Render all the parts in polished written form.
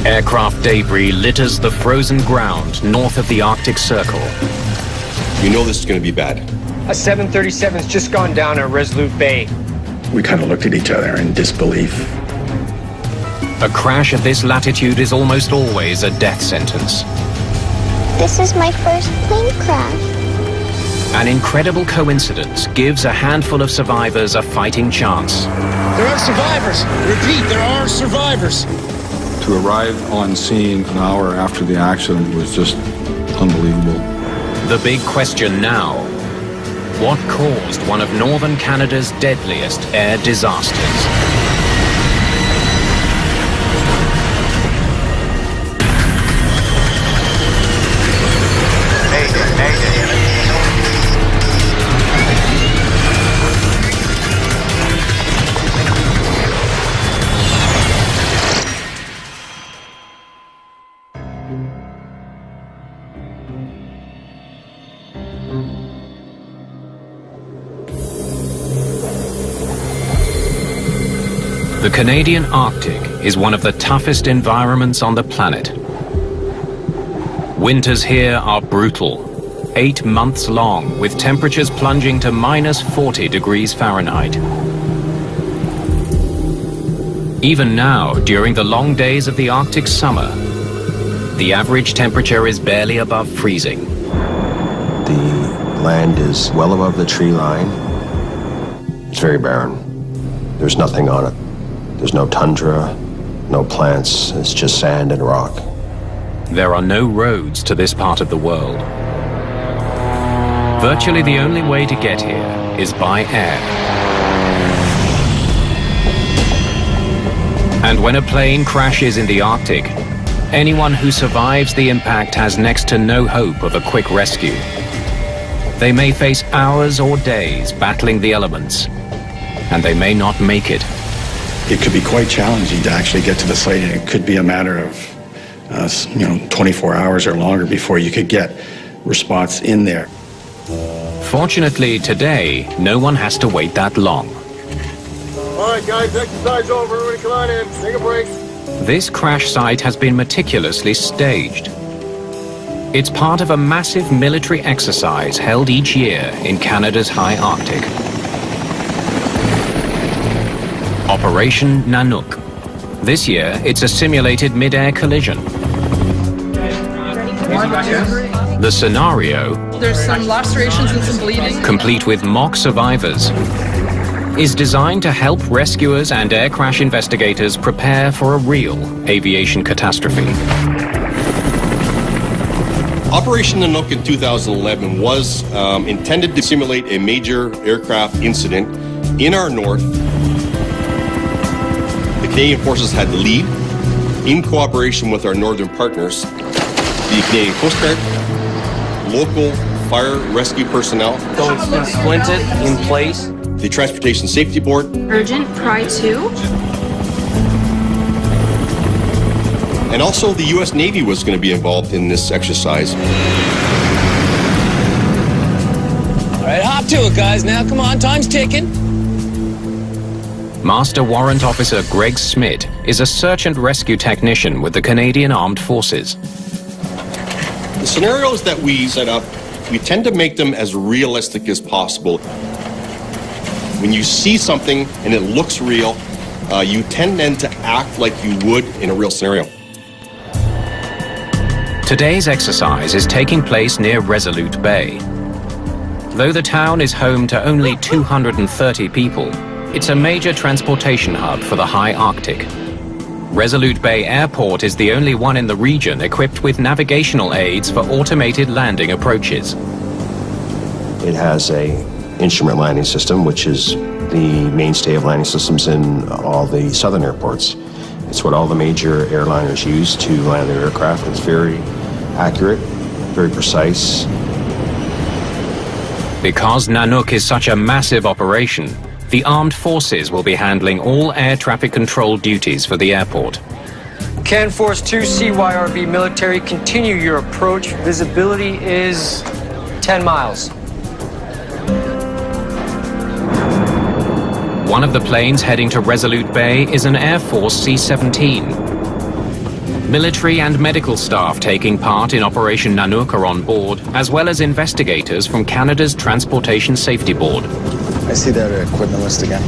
Aircraft debris litters the frozen ground north of the Arctic Circle. You know this is going to be bad. A 737's just gone down at Resolute Bay. We kind of looked at each other in disbelief. A crash at this latitude is almost always a death sentence. This is my first plane crash. An incredible coincidence gives a handful of survivors a fighting chance. There are survivors. Repeat, there are survivors. To arrive on scene an hour after the accident was just unbelievable. The big question now: what caused one of northern Canada's deadliest air disasters? The Canadian Arctic is one of the toughest environments on the planet. Winters here are brutal, 8 months long, with temperatures plunging to -40 degrees Fahrenheit. Even now, during the long days of the Arctic summer, the average temperature is barely above freezing. The land is well above the tree line. It's very barren. There's nothing on it. There's no tundra, no plants, it's just sand and rock. There are no roads to this part of the world. Virtually the only way to get here is by air. And when a plane crashes in the Arctic, anyone who survives the impact has next to no hope of a quick rescue. They may face hours or days battling the elements, and they may not make it. It could be quite challenging to actually get to the site, and it could be a matter of 24 hours or longer before you could get response in there. Fortunately, today, no one has to wait that long. All right, guys, exercise over. Everybody come on in. Take a break. This crash site has been meticulously staged. It's part of a massive military exercise held each year in Canada's high Arctic. Operation Nanook. This year, it's a simulated mid-air collision. The scenario, there's some lacerations and some bleeding, complete with mock survivors, is designed to help rescuers and air crash investigators prepare for a real aviation catastrophe. Operation Nanook in 2011 was intended to simulate a major aircraft incident in our north. The Canadian forces had the lead in cooperation with our northern partners, the Canadian Coast Guard, local fire rescue personnel. So it's been splinted in place. The Transportation Safety Board. Urgent, Pry 2. And also the U.S. Navy was going to be involved in this exercise. All right, hop to it, guys. Now, come on, time's ticking. Master Warrant Officer Greg Smith is a search and rescue technician with the Canadian Armed Forces. The scenarios that we set up, we tend to make them as realistic as possible. When you see something and it looks real, you tend then to act like you would in a real scenario. Today's exercise is taking place near Resolute Bay. Though the town is home to only 230 people, it's a major transportation hub for the high Arctic. Resolute Bay Airport is the only one in the region equipped with navigational aids for automated landing approaches. It has an instrument landing system, which is the mainstay of landing systems in all the southern airports. It's what all the major airliners use to land their aircraft. It's very accurate, very precise. Because Nanook is such a massive operation, the armed forces will be handling all air traffic control duties for the airport. Can Force 2 CYRB military, continue your approach. Visibility is 10 miles. One of the planes heading to Resolute Bay is an Air Force C-17. Military and medical staff taking part in Operation Nanook are on board, as well as investigators from Canada's Transportation Safety Board. I see that equipment list again.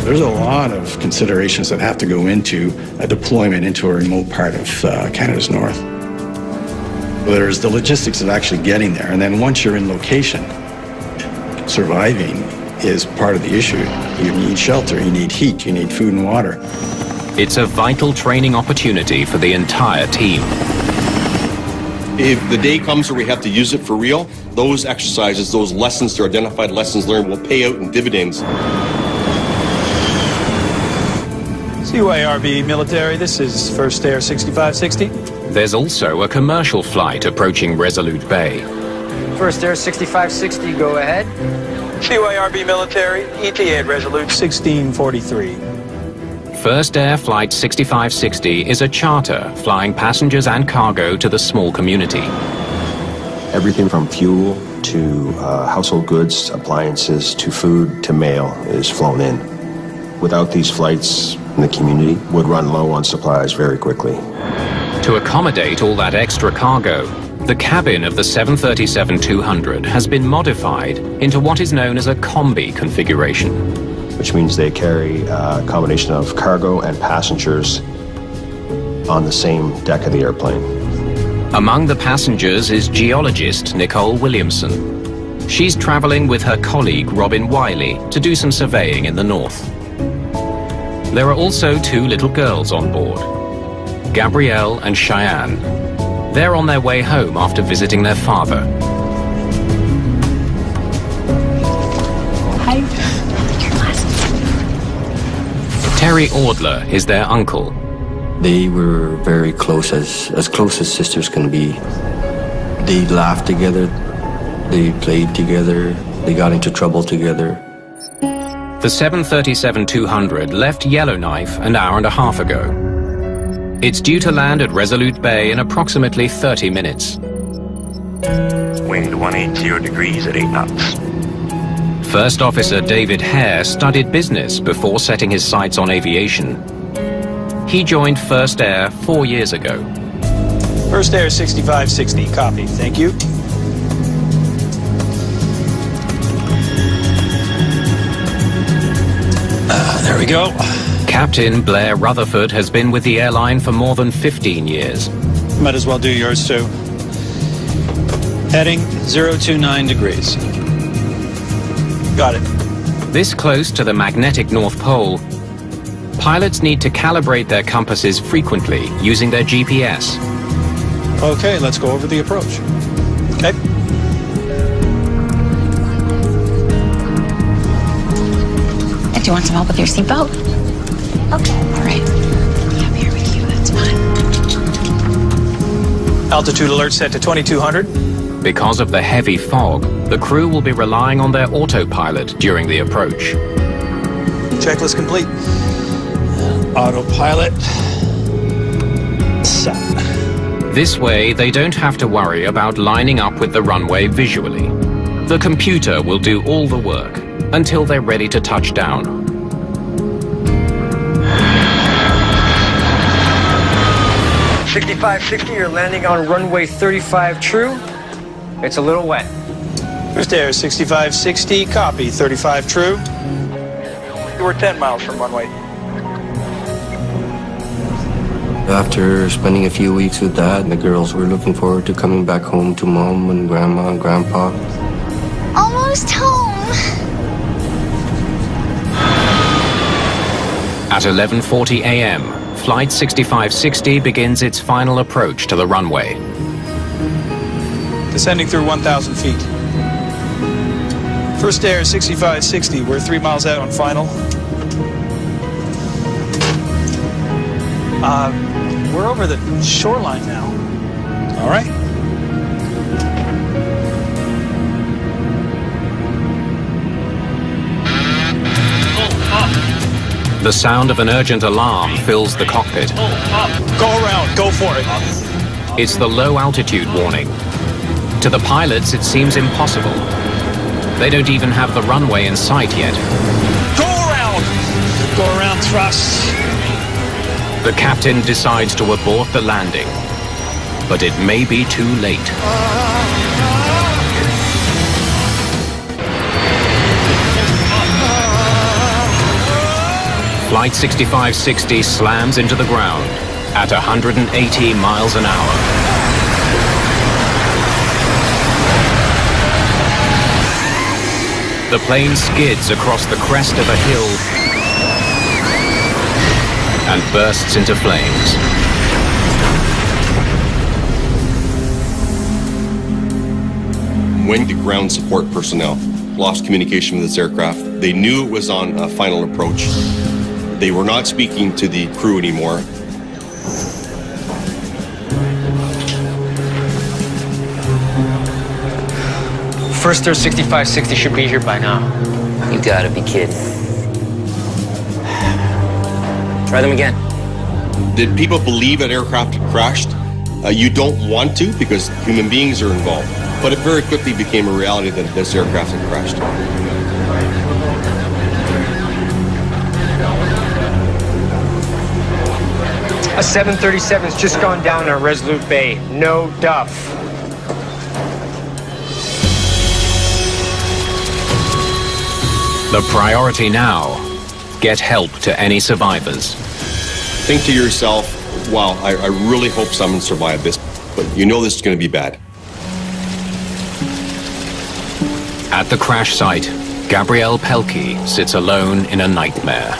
There's a lot of considerations that have to go into a deployment into a remote part of Canada's north. There's the logistics of actually getting there, and then once you're in location, surviving is part of the issue. You need shelter, you need heat, you need food and water. It's a vital training opportunity for the entire team. If the day comes where we have to use it for real, those exercises, those lessons, their identified lessons learned, will pay out in dividends. CYRB military, this is First Air 6560. There's also a commercial flight approaching Resolute Bay. First Air 6560, go ahead. CYRB military, ETA at Resolute 1643. First Air Flight 6560 is a charter flying passengers and cargo to the small community. Everything from fuel to household goods, appliances, to food, to mail is flown in. Without these flights, the community would run low on supplies very quickly. To accommodate all that extra cargo, the cabin of the 737-200 has been modified into what is known as a combi configuration. Which means they carry a combination of cargo and passengers on the same deck of the airplane. Among the passengers is geologist Nicole Williamson. She's traveling with her colleague Robin Wiley to do some surveying in the north. There are also two little girls on board, Gabrielle and Cheyenne. They're on their way home after visiting their father. Hi. Your glasses. Terry Audler is their uncle. They were very close, as close as sisters can be. They laughed together, they played together, they got into trouble together. The 737-200 left Yellowknife an hour and a half ago. It's due to land at Resolute Bay in approximately 30 minutes. Wind 180 degrees at 8 knots. First Officer David Hare studied business before setting his sights on aviation. He joined First Air 4 years ago. First Air 6560, copy, thank you. There we go. Captain Blair Rutherford has been with the airline for more than 15 years. Might as well do yours too. Heading 029 degrees. Got it. This close to the magnetic North Pole, pilots need to calibrate their compasses frequently using their GPS. Okay, let's go over the approach. Okay. Do you want some help with your seatbelt? Okay. All right. Yeah, I'm here with you. That's fine. Altitude alert set to 2200. Because of the heavy fog, the crew will be relying on their autopilot during the approach. Checklist complete. Autopilot set. This way, they don't have to worry about lining up with the runway visually. The computer will do all the work until they're ready to touch down. $6560, you're landing on runway 35 true. It's a little wet. First Air 6560, copy, 35 true. You were 10 miles from runway. After spending a few weeks with Dad, the girls were looking forward to coming back home to Mom and Grandma and Grandpa. Almost home. At 11:40 a.m., Flight 6560 begins its final approach to the runway. Descending through 1,000 feet. First Air 6560, we're 3 miles out on final. We're over the shoreline now. All right. The sound of an urgent alarm fills the cockpit. Go around, go for it. It's the low altitude warning. To the pilots, it seems impossible. They don't even have the runway in sight yet. Go around! Go around thrust. The captain decides to abort the landing, but it may be too late. Flight 6560 slams into the ground at 180 miles an hour. The plane skids across the crest of a hill and bursts into flames. When the ground support personnel lost communication with this aircraft, they knew it was on a final approach. They were not speaking to the crew anymore. First Air 6560 should be here by now. You gotta be kidding. Try them again. Did people believe that aircraft had crashed? You don't want to because human beings are involved. But it very quickly became a reality that this aircraft had crashed. A 737's just gone down in Resolute Bay. No duff. The priority now, get help to any survivors. Think to yourself, wow, I really hope someone survived this, but you know this is going to be bad. At the crash site, Gabrielle Pelkey sits alone in a nightmare.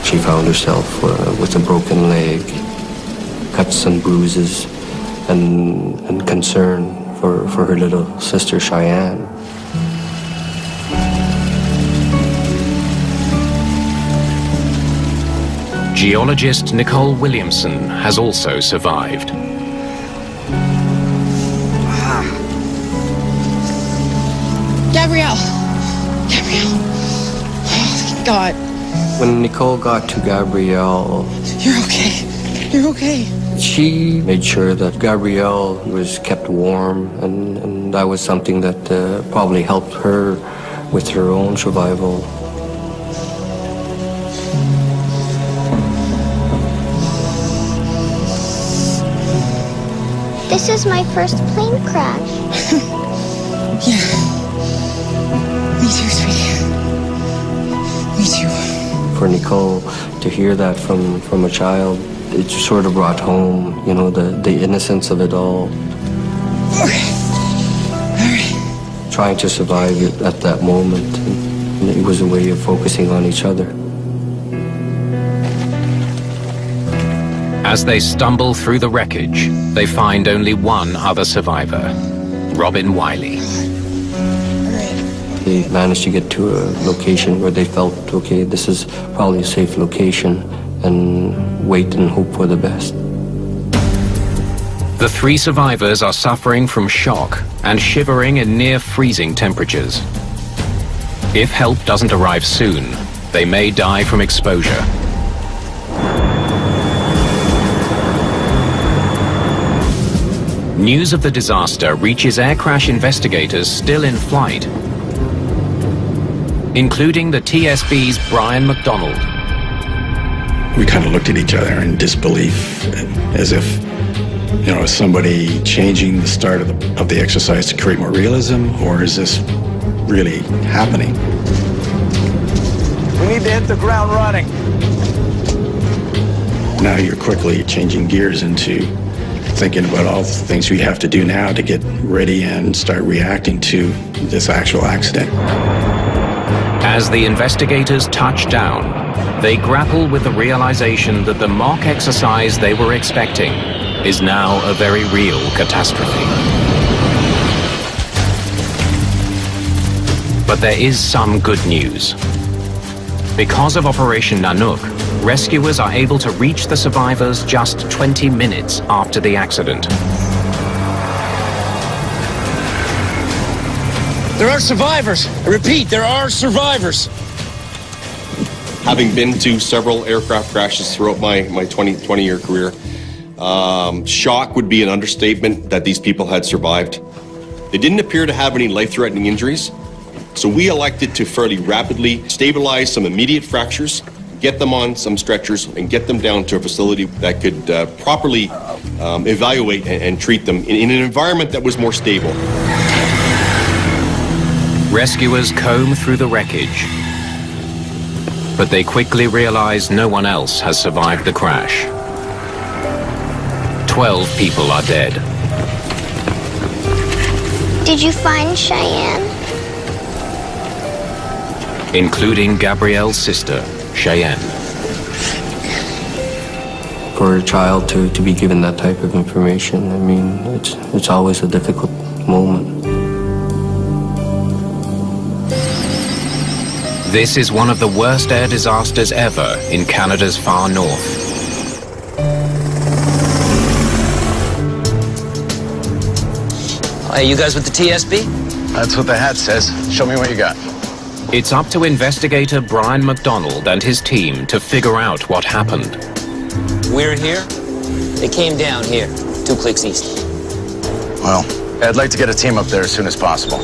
She found herself with a broken leg, cuts and bruises, and concern for her little sister Cheyenne. Geologist Nicole Williamson has also survived. Gabrielle! Oh, God. When Nicole got to Gabrielle... You're okay. You're okay. She made sure that Gabrielle was kept warm, and that was something that probably helped her with her own survival. This is my first plane crash. Yeah. Me too, sweetie. Me too. For Nicole to hear that from a child, it just sort of brought home, you know, the innocence of it all. Okay. All right. Trying to survive it at that moment, and it was a way of focusing on each other. As they stumble through the wreckage, they find only one other survivor, Robin Wiley. They managed to get to a location where they felt, okay, this is probably a safe location, and wait and hope for the best. The three survivors are suffering from shock and shivering in near freezing temperatures. If help doesn't arrive soon, they may die from exposure. News of the disaster reaches air crash investigators still in flight, including the TSB's Brian McDonald. We kind of looked at each other in disbelief, as if, you know, is somebody changing the start of the exercise to create more realism, or is this really happening? We need to hit the ground running. Now you're quickly changing gears into thinking about all the things we have to do now to get ready and start reacting to this actual accident. As the investigators touch down, they grapple with the realization that the mock exercise they were expecting is now a very real catastrophe. But there is some good news. Because of Operation Nanook, rescuers are able to reach the survivors just 20 minutes after the accident. There are survivors. I repeat, there are survivors. Having been to several aircraft crashes throughout my 20-year career, shock would be an understatement that these people had survived. They didn't appear to have any life-threatening injuries, so we elected to fairly rapidly stabilize some immediate fractures, get them on some stretchers, and get them down to a facility that could properly evaluate and treat them in an environment that was more stable. Rescuers comb through the wreckage, but they quickly realize no one else has survived the crash. 12 people are dead. Did you find Cheyenne? Including Gabrielle's sister, Cheyenne. For a child to be given that type of information, I mean, it's always a difficult moment. This is one of the worst air disasters ever in Canada's far north. Hey, you guys with the TSB? That's what the hat says. Show me what you got. It's up to investigator Brian McDonald and his team to figure out what happened. We're here. They came down here, 2 clicks east. Well, I'd like to get a team up there as soon as possible.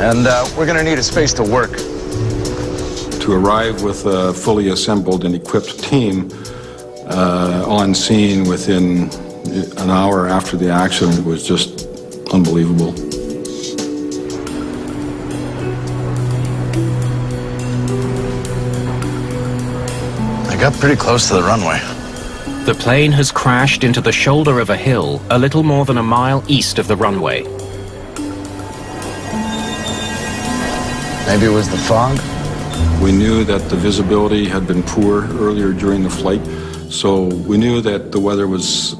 And we're going to need a space to work. To arrive with a fully assembled and equipped team on scene within an hour after the accident was just unbelievable. I got pretty close to the runway. The plane has crashed into the shoulder of a hill a little more than a mile east of the runway. Maybe it was the fog? We knew that the visibility had been poor earlier during the flight, so we knew that the weather was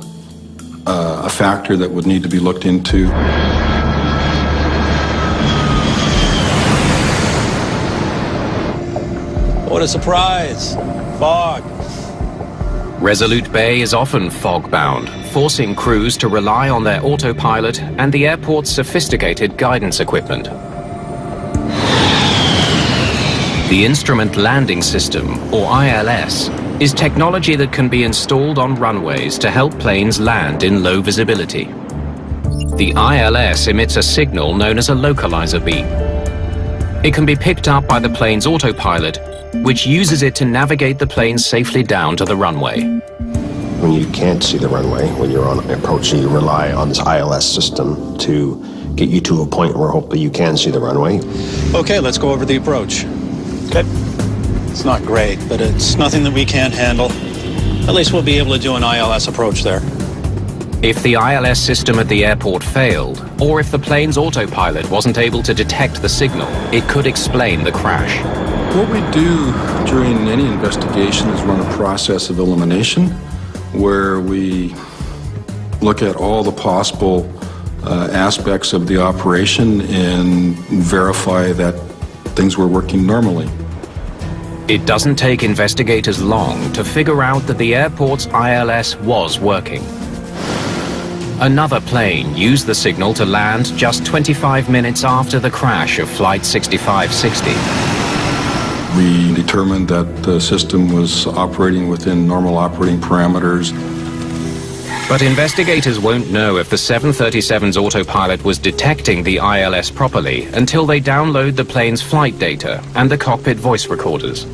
a factor that would need to be looked into. What a surprise. Fog. Resolute Bay is often fog-bound, forcing crews to rely on their autopilot and the airport's sophisticated guidance equipment. The Instrument Landing System, or ILS, is technology that can be installed on runways to help planes land in low visibility. The ILS emits a signal known as a localizer beam. It can be picked up by the plane's autopilot, which uses it to navigate the plane safely down to the runway. When you can't see the runway, when you're on approach, you rely on this ILS system to get you to a point where hopefully you can see the runway. Okay, let's go over the approach. Okay. It's not great, but it's nothing that we can't handle. At least we'll be able to do an ILS approach there. If the ILS system at the airport failed, or if the plane's autopilot wasn't able to detect the signal, it could explain the crash. What we do during any investigation is run a process of elimination, where we look at all the possible aspects of the operation and verify that things were working normally. It doesn't take investigators long to figure out that the airport's ILS was working. Another plane used the signal to land just 25 minutes after the crash of Flight 6560. We determined that the system was operating within normal operating parameters. But investigators won't know if the 737's autopilot was detecting the ILS properly until they download the plane's flight data and the cockpit voice recorders.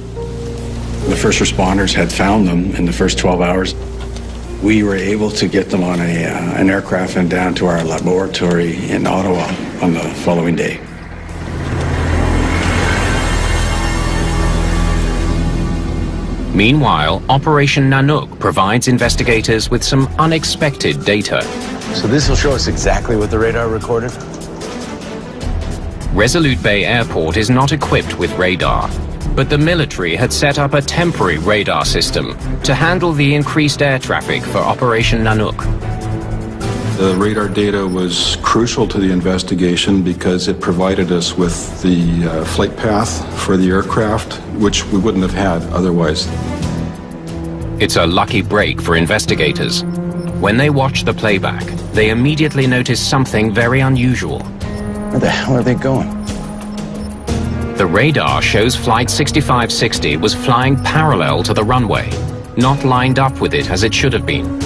The first responders had found them in the first 12 hours. We were able to get them on an aircraft and down to our laboratory in Ottawa on the following day. Meanwhile, Operation Nanook provides investigators with some unexpected data. So this will show us exactly what the radar recorded? Resolute Bay Airport is not equipped with radar, but the military had set up a temporary radar system to handle the increased air traffic for Operation Nanook. The radar data was crucial to the investigation because it provided us with the flight path for the aircraft, which we wouldn't have had otherwise. It's a lucky break for investigators. When they watch the playback, they immediately notice something very unusual. Where the hell are they going? The radar shows Flight 6560 was flying parallel to the runway, not lined up with it as it should have been.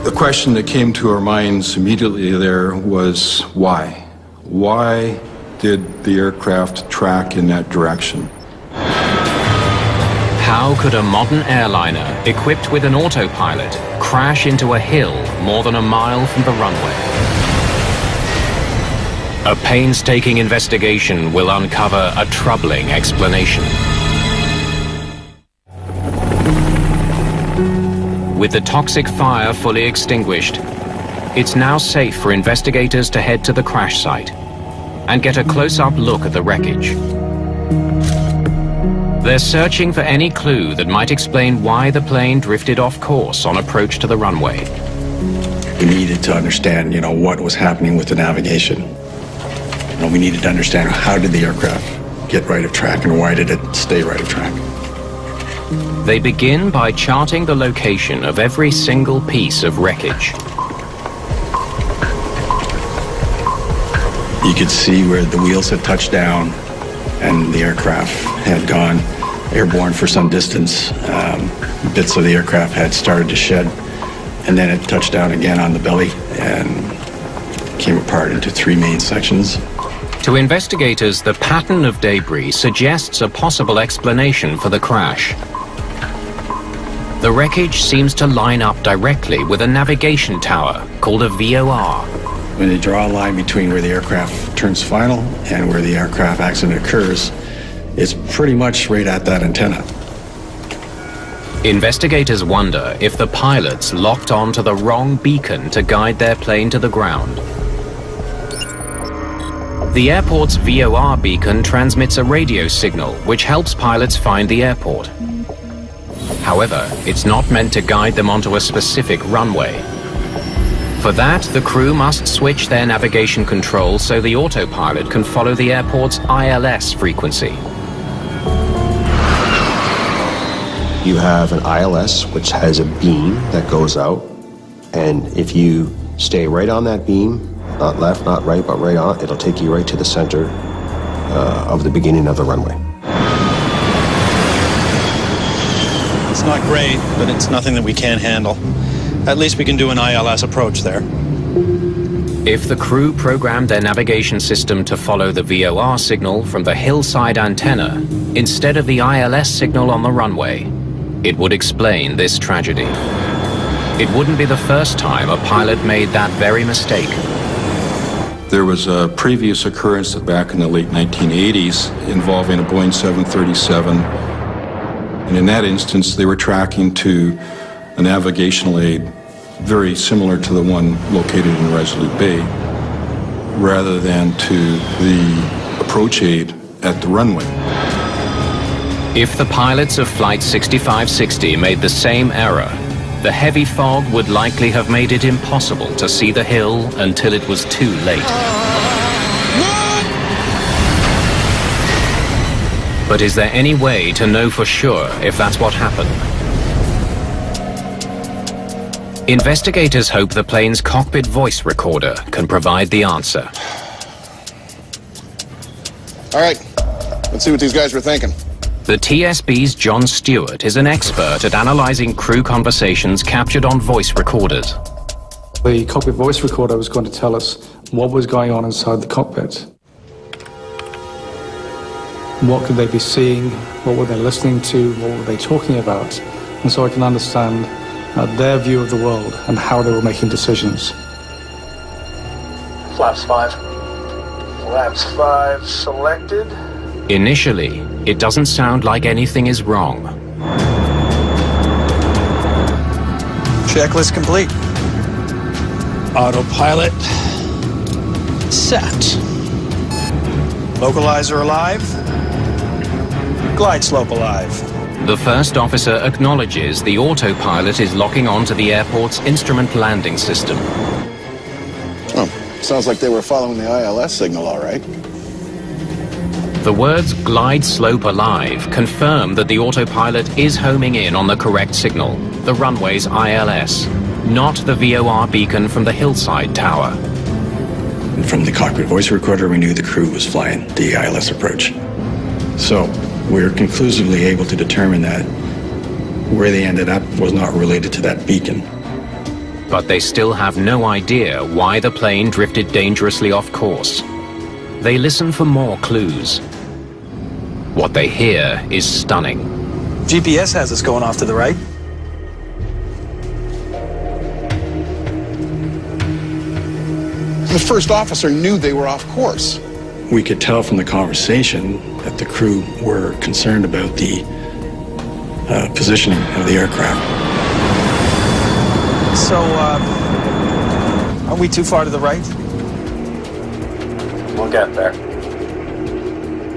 The question that came to our minds immediately there was why? Why did the aircraft track in that direction? How could a modern airliner, equipped with an autopilot, crash into a hill more than a mile from the runway? A painstaking investigation will uncover a troubling explanation. With the toxic fire fully extinguished, it's now safe for investigators to head to the crash site and get a close-up look at the wreckage. They're searching for any clue that might explain why the plane drifted off course on approach to the runway. We needed to understand, what was happening with the navigation. We needed to understand how did the aircraft get right of track and why did it stay right of track. They begin by charting the location of every single piece of wreckage. You could see where the wheels had touched down and the aircraft had gone airborne for some distance. Bits of the aircraft had started to shed, and then it touched down again on the belly and came apart into three main sections. To investigators, the pattern of debris suggests a possible explanation for the crash. The wreckage seems to line up directly with a navigation tower called a VOR. When they draw a line between where the aircraft turns final and where the aircraft accident occurs, it's pretty much right at that antenna. Investigators wonder if the pilots locked onto the wrong beacon to guide their plane to the ground. The airport's VOR beacon transmits a radio signal which helps pilots find the airport. However, it's not meant to guide them onto a specific runway. For that, the crew must switch their navigation control so the autopilot can follow the airport's ILS frequency. You have an ILS, which has a beam that goes out, and if you stay right on that beam, not left, not right, but right on, it'll take you right to the center of the beginning of the runway. It's not great, but it's nothing that we can't handle. At least we can do an ILS approach there. If the crew programmed their navigation system to follow the VOR signal from the hillside antenna instead of the ILS signal on the runway, it would explain this tragedy. It wouldn't be the first time a pilot made that very mistake. There was a previous occurrence back in the late 1980s involving a Boeing 737, and in that instance they were tracking to a navigational aid very similar to the one located in Resolute Bay, rather than to the approach aid at the runway. If the pilots of Flight 6560 made the same error, the heavy fog would likely have made it impossible to see the hill until it was too late. But is there any way to know for sure if that's what happened? Investigators hope the plane's cockpit voice recorder can provide the answer. All right, let's see what these guys were thinking. The TSB's John Stewart is an expert at analyzing crew conversations captured on voice recorders. The cockpit voice recorder was going to tell us what was going on inside the cockpit. What could they be seeing? What were they listening to? What were they talking about? And so I can understand their view of the world and how they were making decisions. Flaps 5. Flaps 5 selected. Initially, it doesn't sound like anything is wrong. Checklist complete. Autopilot set. Localizer alive. Glide slope alive. The first officer acknowledges the autopilot is locking onto the airport's instrument landing system. Oh, sounds like they were following the ILS signal, all right. The words glide slope alive confirm that the autopilot is homing in on the correct signal, the runway's ILS, not the VOR beacon from the hillside tower. And from the cockpit voice recorder, we knew the crew was flying the ILS approach. So we're conclusively able to determine that where they ended up was not related to that beacon. But they still have no idea why the plane drifted dangerously off course. They listen for more clues. What they hear is stunning. GPS has us going off to the right. The first officer knew they were off course. We could tell from the conversation that the crew were concerned about the positioning of the aircraft. So, are we too far to the right? We'll get there.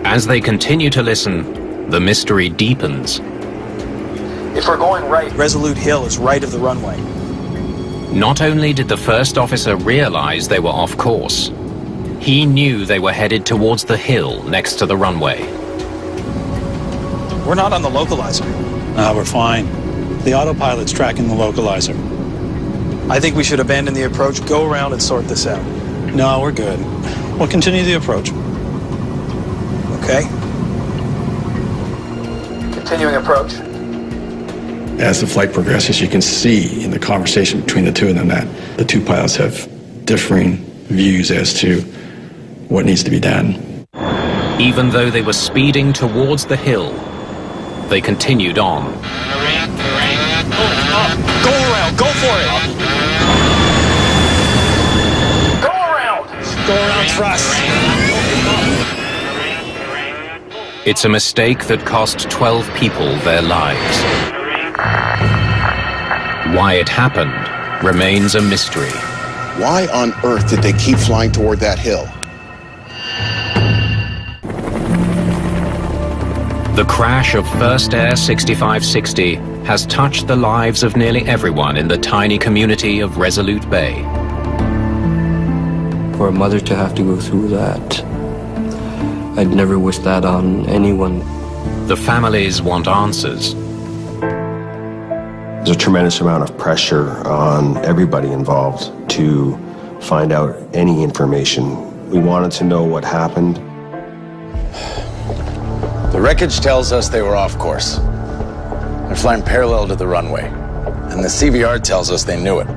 As they continue to listen, the mystery deepens. If we're going right, Resolute Hill is right of the runway. Not only did the first officer realize they were off course, he knew they were headed towards the hill next to the runway. We're not on the localizer. No, we're fine. The autopilot's tracking the localizer. I think we should abandon the approach, go around and sort this out. No, we're good. We'll continue the approach. Okay? continuing approach. As the flight progresses, you can see in the conversation between the two of them that the two pilots have differing views as to what needs to be done. Even though they were speeding towards the hill, they continued on. Go around, go for it! Go around! Go around thrust. It's a mistake that cost 12 people their lives. Why it happened remains a mystery. Why on earth did they keep flying toward that hill? The crash of First Air 6560 has touched the lives of nearly everyone in the tiny community of Resolute Bay. For a mother to have to go through that, I'd never wish that on anyone. The families want answers. There's a tremendous amount of pressure on everybody involved to find out any information. We wanted to know what happened. The wreckage tells us they were off course. They're flying parallel to the runway, and the CVR tells us they knew it.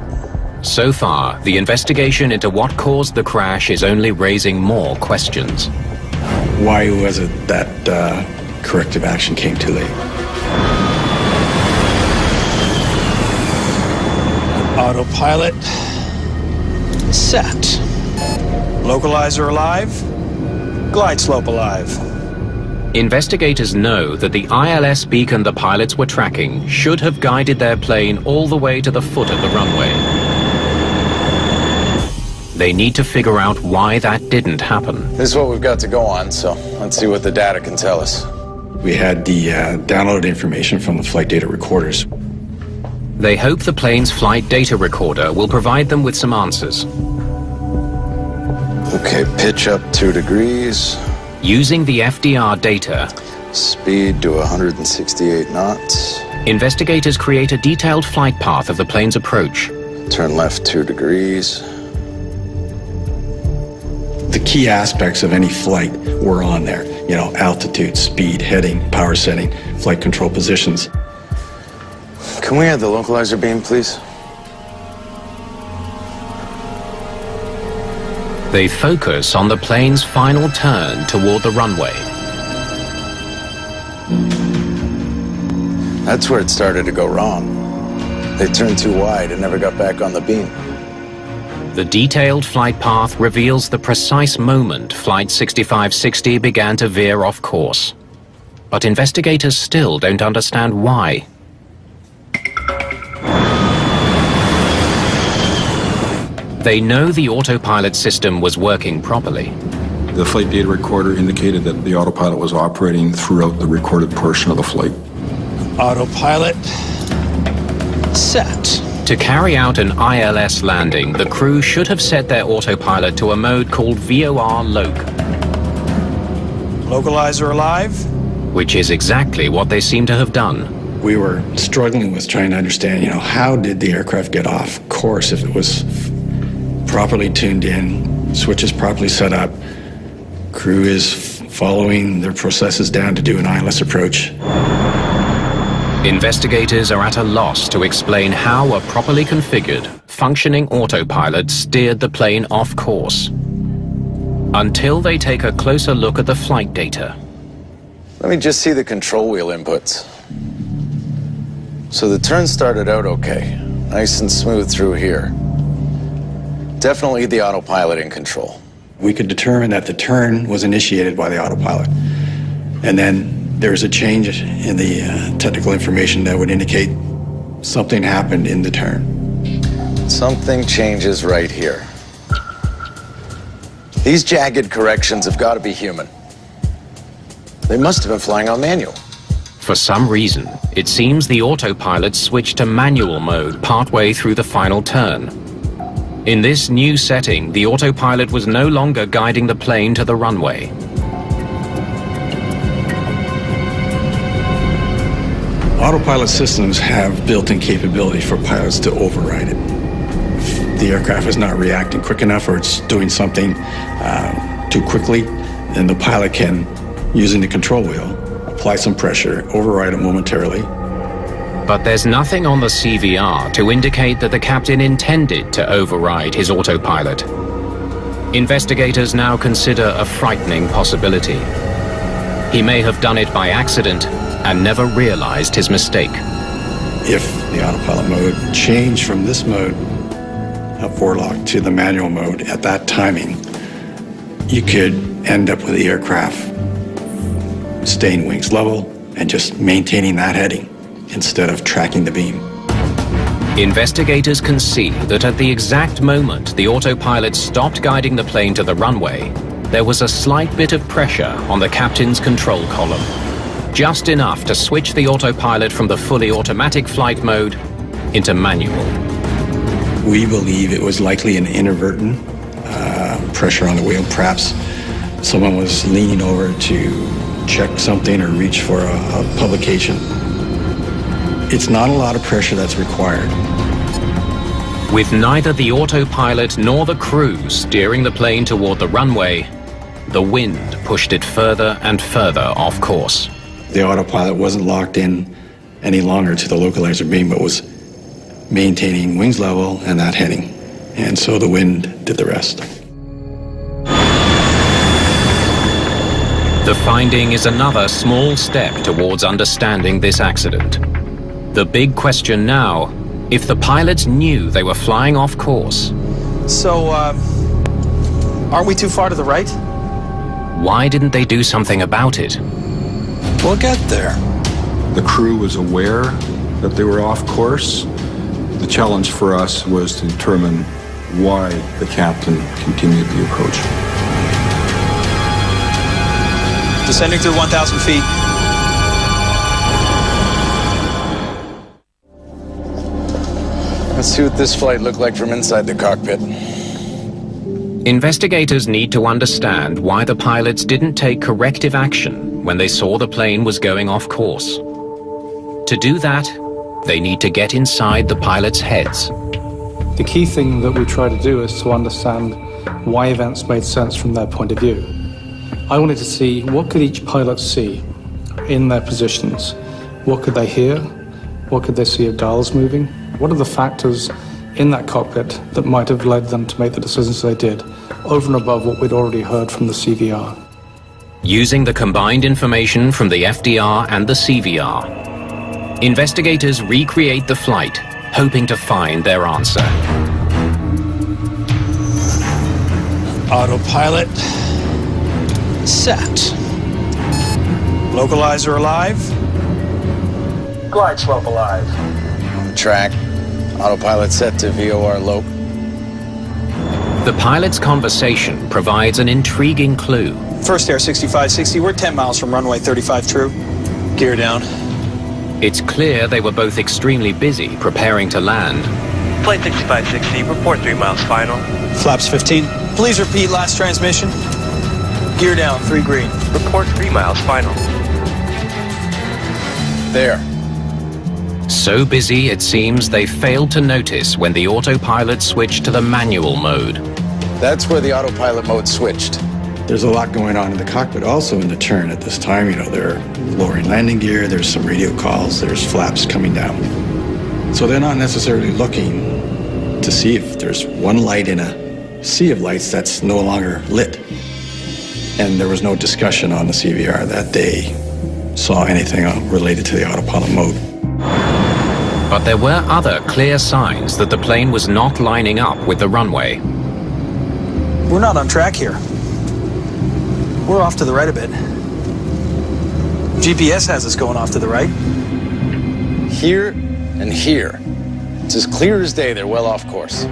So far, the investigation into what caused the crash is only raising more questions. Why was it that corrective action came too late? Autopilot set. Localizer alive. Glide slope alive. Investigators know that the ILS beacon the pilots were tracking should have guided their plane all the way to the foot of the runway. They need to figure out why that didn't happen. This is what we've got to go on, so let's see what the data can tell us. We had the downloaded information from the flight data recorders. They hope the plane's flight data recorder will provide them with some answers. Okay, pitch up 2 degrees. Using the FDR data, speed to 168 knots. Investigators create a detailed flight path of the plane's approach. Turn left 2 degrees. The key aspects of any flight were on there. You know, altitude, speed, heading, power setting, flight control positions. Can we add the localizer beam, please? They focus on the plane's final turn toward the runway. That's where it started to go wrong. They turned too wide and never got back on the beam. The detailed flight path reveals the precise moment Flight 6560 began to veer off course. But investigators still don't understand why. They know the autopilot system was working properly. The flight data recorder indicated that the autopilot was operating throughout the recorded portion of the flight. Autopilot set. To carry out an ILS landing, the crew should have set their autopilot to a mode called VOR Loc. Localizer alive? Which is exactly what they seem to have done. We were struggling with trying to understand, how did the aircraft get off course if it was properly tuned in, switches properly set up, crew is following their processes down to do an ILS approach. Investigators are at a loss to explain how a properly configured, functioning autopilot steered the plane off course. Until they take a closer look at the flight data. Let me just see the control wheel inputs. So the turn started out okay. Nice and smooth through here. Definitely the autopilot in control. We could determine that the turn was initiated by the autopilot. And then there's a change in the technical information that would indicate something happened in the turn. Something changes right here. These jagged corrections have got to be human. They must have been flying on manual. For some reason, it seems the autopilot switched to manual mode partway through the final turn. In this new setting, the autopilot was no longer guiding the plane to the runway. Autopilot systems have built-in capability for pilots to override it. If the aircraft is not reacting quick enough or it's doing something too quickly, then the pilot can, using the control wheel, apply some pressure, override it momentarily. But there's nothing on the CVR to indicate that the captain intended to override his autopilot. Investigators now consider a frightening possibility. He may have done it by accident and never realized his mistake. If the autopilot mode changed from this mode of forelock to the manual mode at that timing, you could end up with the aircraft staying wings level and just maintaining that heading instead of tracking the beam. Investigators can see that at the exact moment the autopilot stopped guiding the plane to the runway, there was a slight bit of pressure on the captain's control column, just enough to switch the autopilot from the fully automatic flight mode into manual. We believe it was likely an inadvertent pressure on the wheel. Perhaps someone was leaning over to check something or reach for a publication. It's not a lot of pressure that's required. With neither the autopilot nor the crew steering the plane toward the runway, the wind pushed it further and further off course. The autopilot wasn't locked in any longer to the localizer beam, but was maintaining wings level and that heading. And so the wind did the rest. The finding is another small step towards understanding this accident. The big question now, if the pilots knew they were flying off course. So, aren't we too far to the right? Why didn't they do something about it? We'll get there. The crew was aware that they were off course. The challenge for us was to determine why the captain continued the approach. Descending through 1,000 feet. Let's see what this flight looked like from inside the cockpit. Investigators need to understand why the pilots didn't take corrective action when they saw the plane was going off course. To do that, they need to get inside the pilots' heads. The key thing that we try to do is to understand why events made sense from their point of view. I wanted to see what could each pilot see in their positions. What could they hear? What could they see of dials moving? What are the factors in that cockpit that might have led them to make the decisions they did, over and above what we'd already heard from the CVR? Using the combined information from the FDR and the CVR, investigators recreate the flight, hoping to find their answer. Autopilot set. Localizer alive. Glide slope alive. On track. Autopilot set to VOR low. The pilot's conversation provides an intriguing clue. First air 6560, we're 10 miles from runway 35 true. Gear down. It's clear they were both extremely busy preparing to land. Flight 6560, report 3 miles final. Flaps 15. Please repeat last transmission. Gear down, 3 green. Report 3 miles final. There. So busy, it seems, they failed to notice when the autopilot switched to the manual mode. That's where the autopilot mode switched. There's a lot going on in the cockpit also in the turn at this time. You know, they're lowering landing gear, there's some radio calls, there's flaps coming down. So they're not necessarily looking to see if there's one light in a sea of lights that's no longer lit. And there was no discussion on the CVR that they saw anything related to the autopilot mode. But there were other clear signs that the plane was not lining up with the runway. We're not on track here. We're off to the right a bit. GPS has us going off to the right. Here and here. It's as clear as day they're well off course.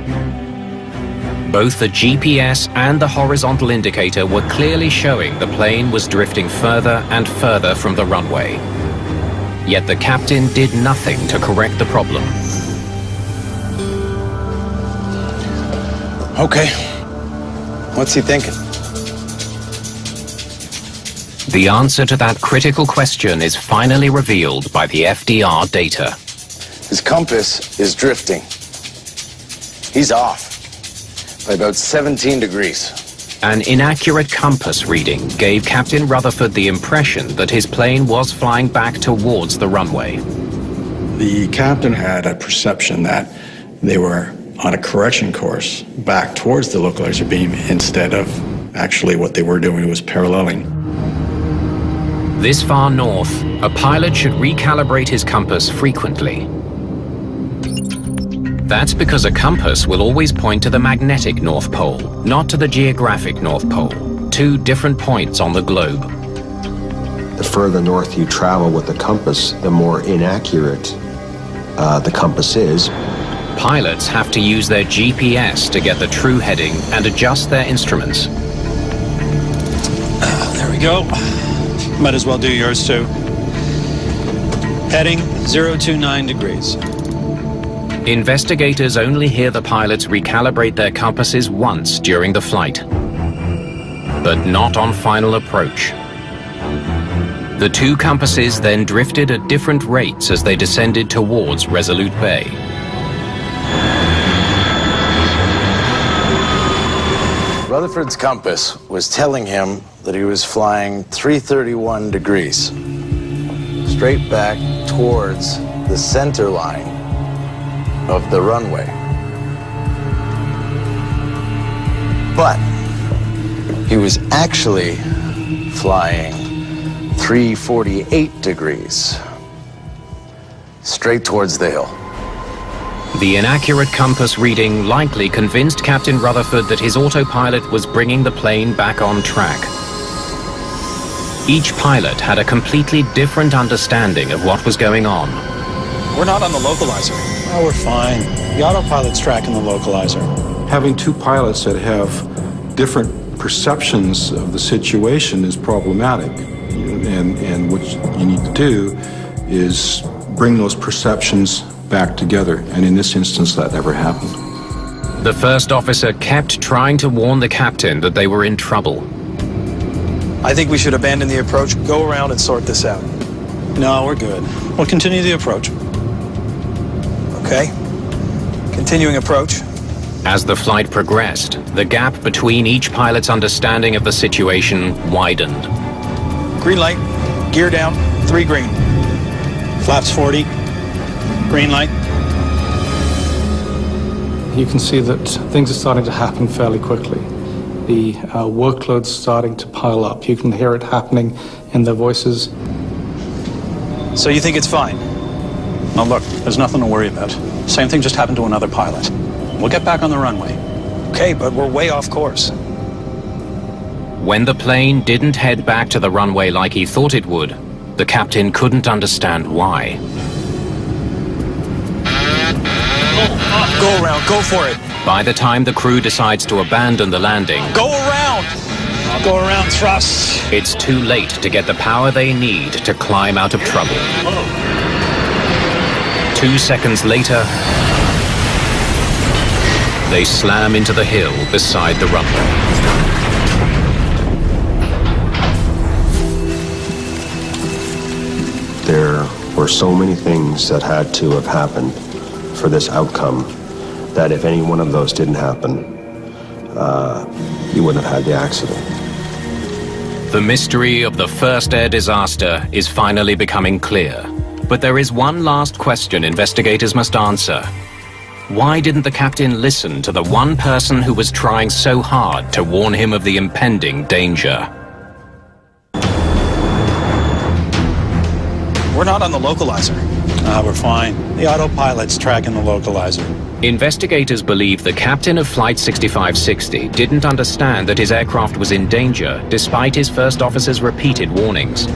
Both the GPS and the horizontal indicator were clearly showing the plane was drifting further and further from the runway. Yet the captain did nothing to correct the problem. Okay. What's he thinking? The answer to that critical question is finally revealed by the FDR data. His compass is drifting. He's off by about 17 degrees. An inaccurate compass reading gave Captain Rutherford the impression that his plane was flying back towards the runway. The captain had a perception that they were on a correction course back towards the localizer beam instead of actually what they were doing was paralleling. This far north, a pilot should recalibrate his compass frequently. That's because a compass will always point to the magnetic North Pole, not to the geographic North Pole, two different points on the globe. The further north you travel with the compass, the more inaccurate the compass is. Pilots have to use their GPS to get the true heading and adjust their instruments. There we go. Might as well do yours too. Heading 029 degrees. Investigators only hear the pilots recalibrate their compasses once during the flight, but not on final approach. The two compasses then drifted at different rates as they descended towards Resolute Bay. Rutherford's compass was telling him that he was flying 331 degrees, straight back towards the center line of the runway. But he was actually flying 348 degrees, straight towards the hill. The inaccurate compass reading likely convinced Captain Rutherford that his autopilot was bringing the plane back on track. Each pilot had a completely different understanding of what was going on. We're not on the localizer. Oh, we're fine. The autopilot's tracking the localizer. Having two pilots that have different perceptions of the situation is problematic. And what you need to do is bring those perceptions back together. And in this instance, that never happened. The first officer kept trying to warn the captain that they were in trouble. I think we should abandon the approach, go around and sort this out. No, we're good. We'll continue the approach. Okay. Continuing approach. As the flight progressed, the gap between each pilot's understanding of the situation widened. Green light, gear down, 3 green. Flaps 40, green light. You can see that things are starting to happen fairly quickly. The workload's starting to pile up. You can hear it happening in their voices. So you think it's fine? Now look, there's nothing to worry about. Same thing just happened to another pilot. We'll get back on the runway. Okay, but we're way off course. When the plane didn't head back to the runway like he thought it would, the captain couldn't understand why. Go around, go for it. By the time the crew decides to abandon the landing, Go around! Go around, thrust. it's too late to get the power they need to climb out of trouble. 2 seconds later, they slam into the hill beside the runway. There were so many things that had to have happened for this outcome that if any one of those didn't happen, you wouldn't have had the accident. The mystery of the first air disaster is finally becoming clear. But there is one last question investigators must answer. Why didn't the captain listen to the one person who was trying so hard to warn him of the impending danger? We're not on the localizer. We're fine. The autopilot's tracking the localizer. Investigators believe the captain of Flight 6560 didn't understand that his aircraft was in danger, despite his first officer's repeated warnings.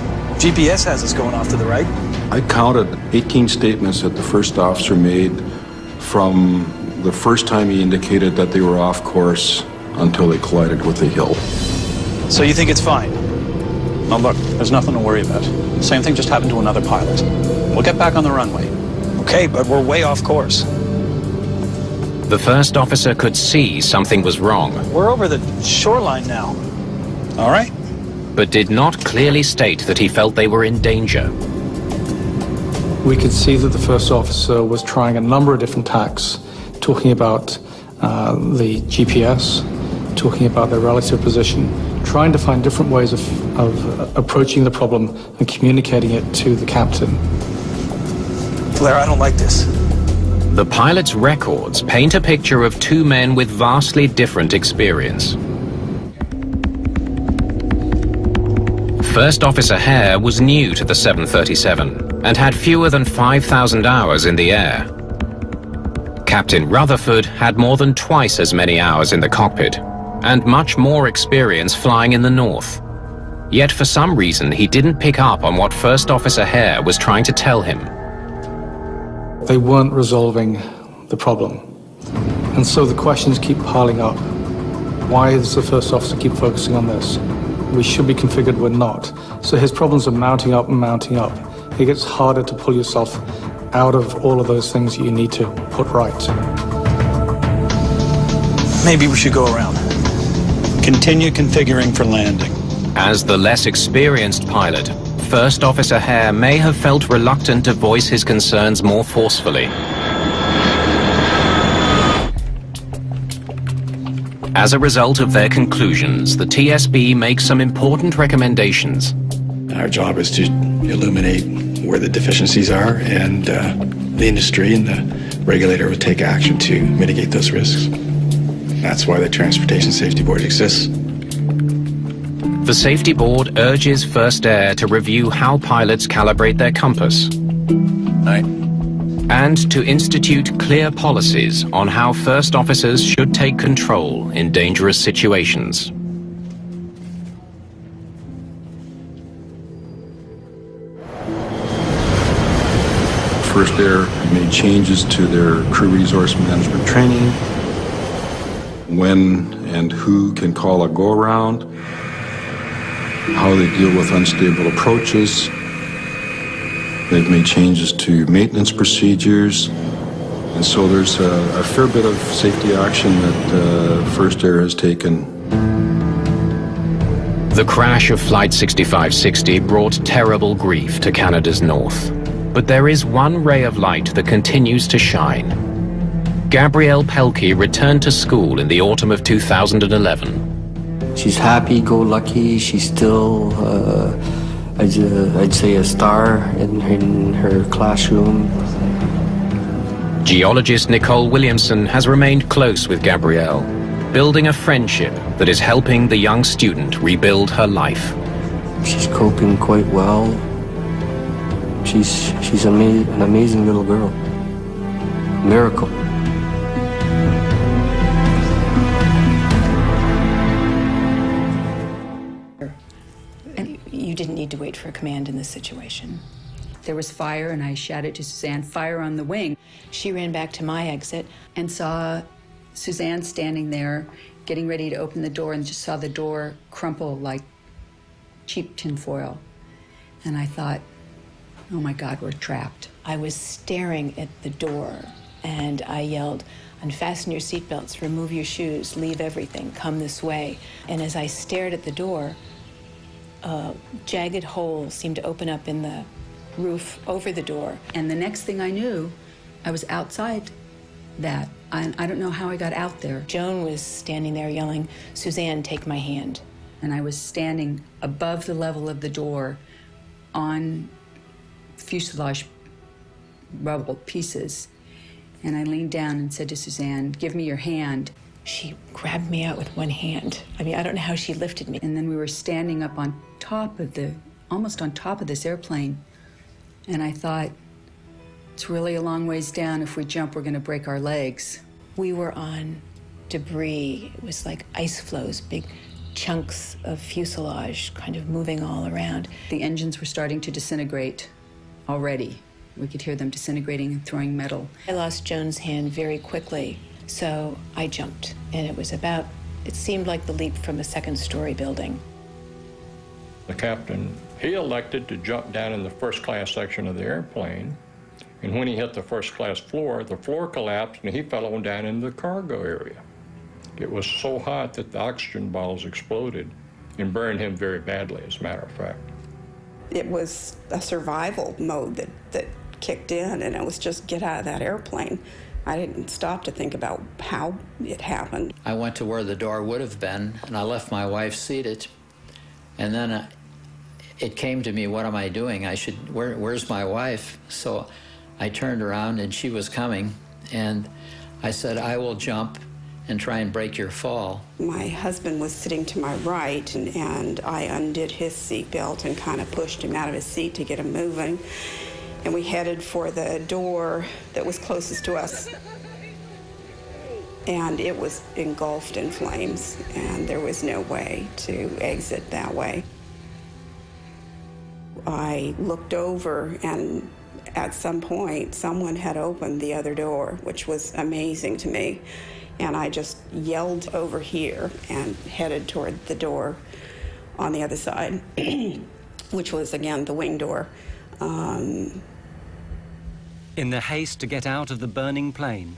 GPS has us going off to the right. I counted 18 statements that the first officer made from the first time he indicated that they were off course until they collided with a hill. So you think it's fine? Now look, there's nothing to worry about. Same thing just happened to another pilot. We'll get back on the runway. Okay, but we're way off course. The first officer could see something was wrong. We're over the shoreline now. All right. But did not clearly state that he felt they were in danger. We could see that the first officer was trying a number of different tacks, talking about the GPS, talking about their relative position, trying to find different ways of approaching the problem and communicating it to the captain. Blair, I don't like this. The pilot's records paint a picture of two men with vastly different experience. First Officer Hare was new to the 737 and had fewer than 5,000 hours in the air. Captain Rutherford had more than twice as many hours in the cockpit and much more experience flying in the north. Yet for some reason he didn't pick up on what First Officer Hare was trying to tell him. They weren't resolving the problem. And so the questions keep piling up. Why does the first officer keep focusing on this? We should be configured, we're not. So his problems are mounting up and mounting up. It gets harder to pull yourself out of all of those things that you need to put right. Maybe we should go around. Continue configuring for landing. As the less experienced pilot, First Officer Hare may have felt reluctant to voice his concerns more forcefully. As a result of their conclusions, the TSB makes some important recommendations. Our job is to illuminate where the deficiencies are, and the industry and the regulator will take action to mitigate those risks. That's why the Transportation Safety Board exists. The Safety Board urges First Air to review how pilots calibrate their compass. Right. And to institute clear policies on how first officers should take control in dangerous situations. First Air made changes to their crew resource management training, when and who can call a go-around, how they deal with unstable approaches. They've made changes to maintenance procedures. And so there's a fair bit of safety action that First Air has taken. The crash of Flight 6560 brought terrible grief to Canada's north. But there is one ray of light that continues to shine. Gabrielle Pelkey returned to school in the autumn of 2011. She's happy-go-lucky. She's still, I'd say, a star in her classroom. Geologist Nicole Williamson has remained close with Gabrielle, building a friendship that is helping the young student rebuild her life. She's coping quite well. She's an amazing little girl. Miracle. You didn't need to wait for a command in this situation. There was fire, and I shouted to Suzanne, "Fire on the wing." She ran back to my exit and saw Suzanne standing there, getting ready to open the door, and just saw the door crumple like cheap tinfoil. And I thought, oh my God, we're trapped. I was staring at the door, and I yelled, "Unfasten your seatbelts, remove your shoes, leave everything, come this way." And as I stared at the door, a jagged hole seemed to open up in the roof over the door. And the next thing I knew, I was outside that. I don't know how I got out there. Joan was standing there yelling, "Suzanne, take my hand." And I was standing above the level of the door on fuselage rubble pieces. And I leaned down and said to Suzanne, "Give me your hand." She grabbed me out with one hand. I mean, I don't know how she lifted me. And then we were standing up on top of almost on top of this airplane. And I thought, it's really a long ways down. If we jump, we're going to break our legs. We were on debris. It was like ice flows, big chunks of fuselage kind of moving all around. The engines were starting to disintegrate already. We could hear them disintegrating and throwing metal. I lost Joan's hand very quickly, so I jumped. And it seemed like the leap from a second-story building. The captain, he elected to jump down in the first-class section of the airplane. And when he hit the first-class floor, the floor collapsed and he fell on down into the cargo area. It was so hot that the oxygen bottles exploded and burned him very badly, as a matter of fact. It was a survival mode that kicked in, and it was just get out of that airplane. I didn't stop to think about how it happened. I went to where the door would have been, and I left my wife seated. And then it came to me, what am I doing? Where's my wife? So I turned around, and she was coming, and I said, I will jump and try and break your fall. My husband was sitting to my right, and I undid his seatbelt and kind of pushed him out of his seat to get him moving. And we headed for the door that was closest to us. And it was engulfed in flames, and there was no way to exit that way. I looked over, and at some point, someone had opened the other door, which was amazing to me. And I just yelled over here and headed toward the door on the other side, which was, again, the wing door. In the haste to get out of the burning plane,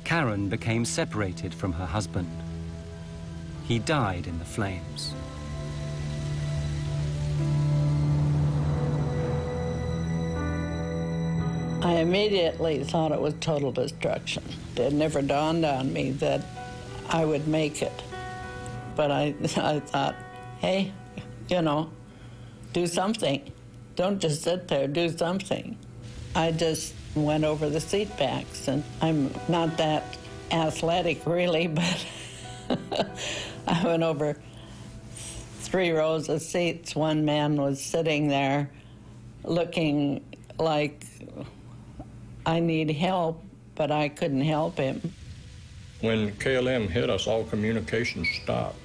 Karen became separated from her husband. He died in the flames. I immediately thought it was total destruction. It never dawned on me that I would make it. But I thought, hey, do something. Don't just sit there, do something. I just went over the seat backs, and I'm not that athletic really, but I went over 3 rows of seats. One man was sitting there looking like I need help, but I couldn't help him. When KLM hit us, all communication stopped.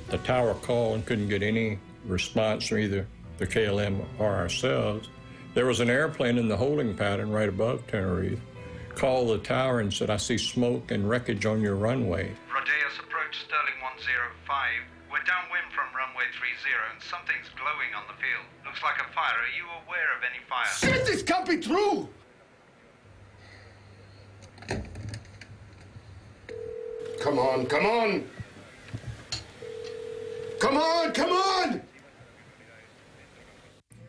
The tower called and couldn't get any response from either the KLM or ourselves. There was an airplane in the holding pattern right above Tenerife. Called the tower and said, I see smoke and wreckage on your runway. Rodeos approach Sterling 105. We're downwind from runway 30 and something's glowing on the field. Looks like a fire. Are you aware of any fire? Shit, this can't be true! Come on, come on! Come on, come on!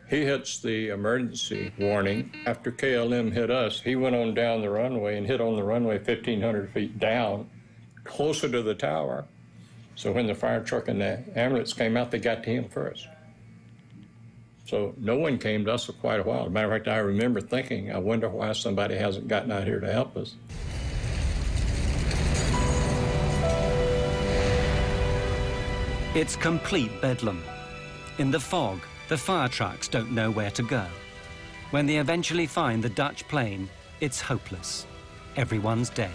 He hits the emergency warning. After KLM hit us, he went on down the runway and hit on the runway 1,500 feet down, closer to the tower. So when the fire truck and the ambulance came out, they got to him first. So no one came to us for quite a while. As a matter of fact, I remember thinking, I wonder why somebody hasn't gotten out here to help us. It's complete bedlam. In the fog, the fire trucks don't know where to go. When they eventually find the Dutch plane, it's hopeless. Everyone's dead.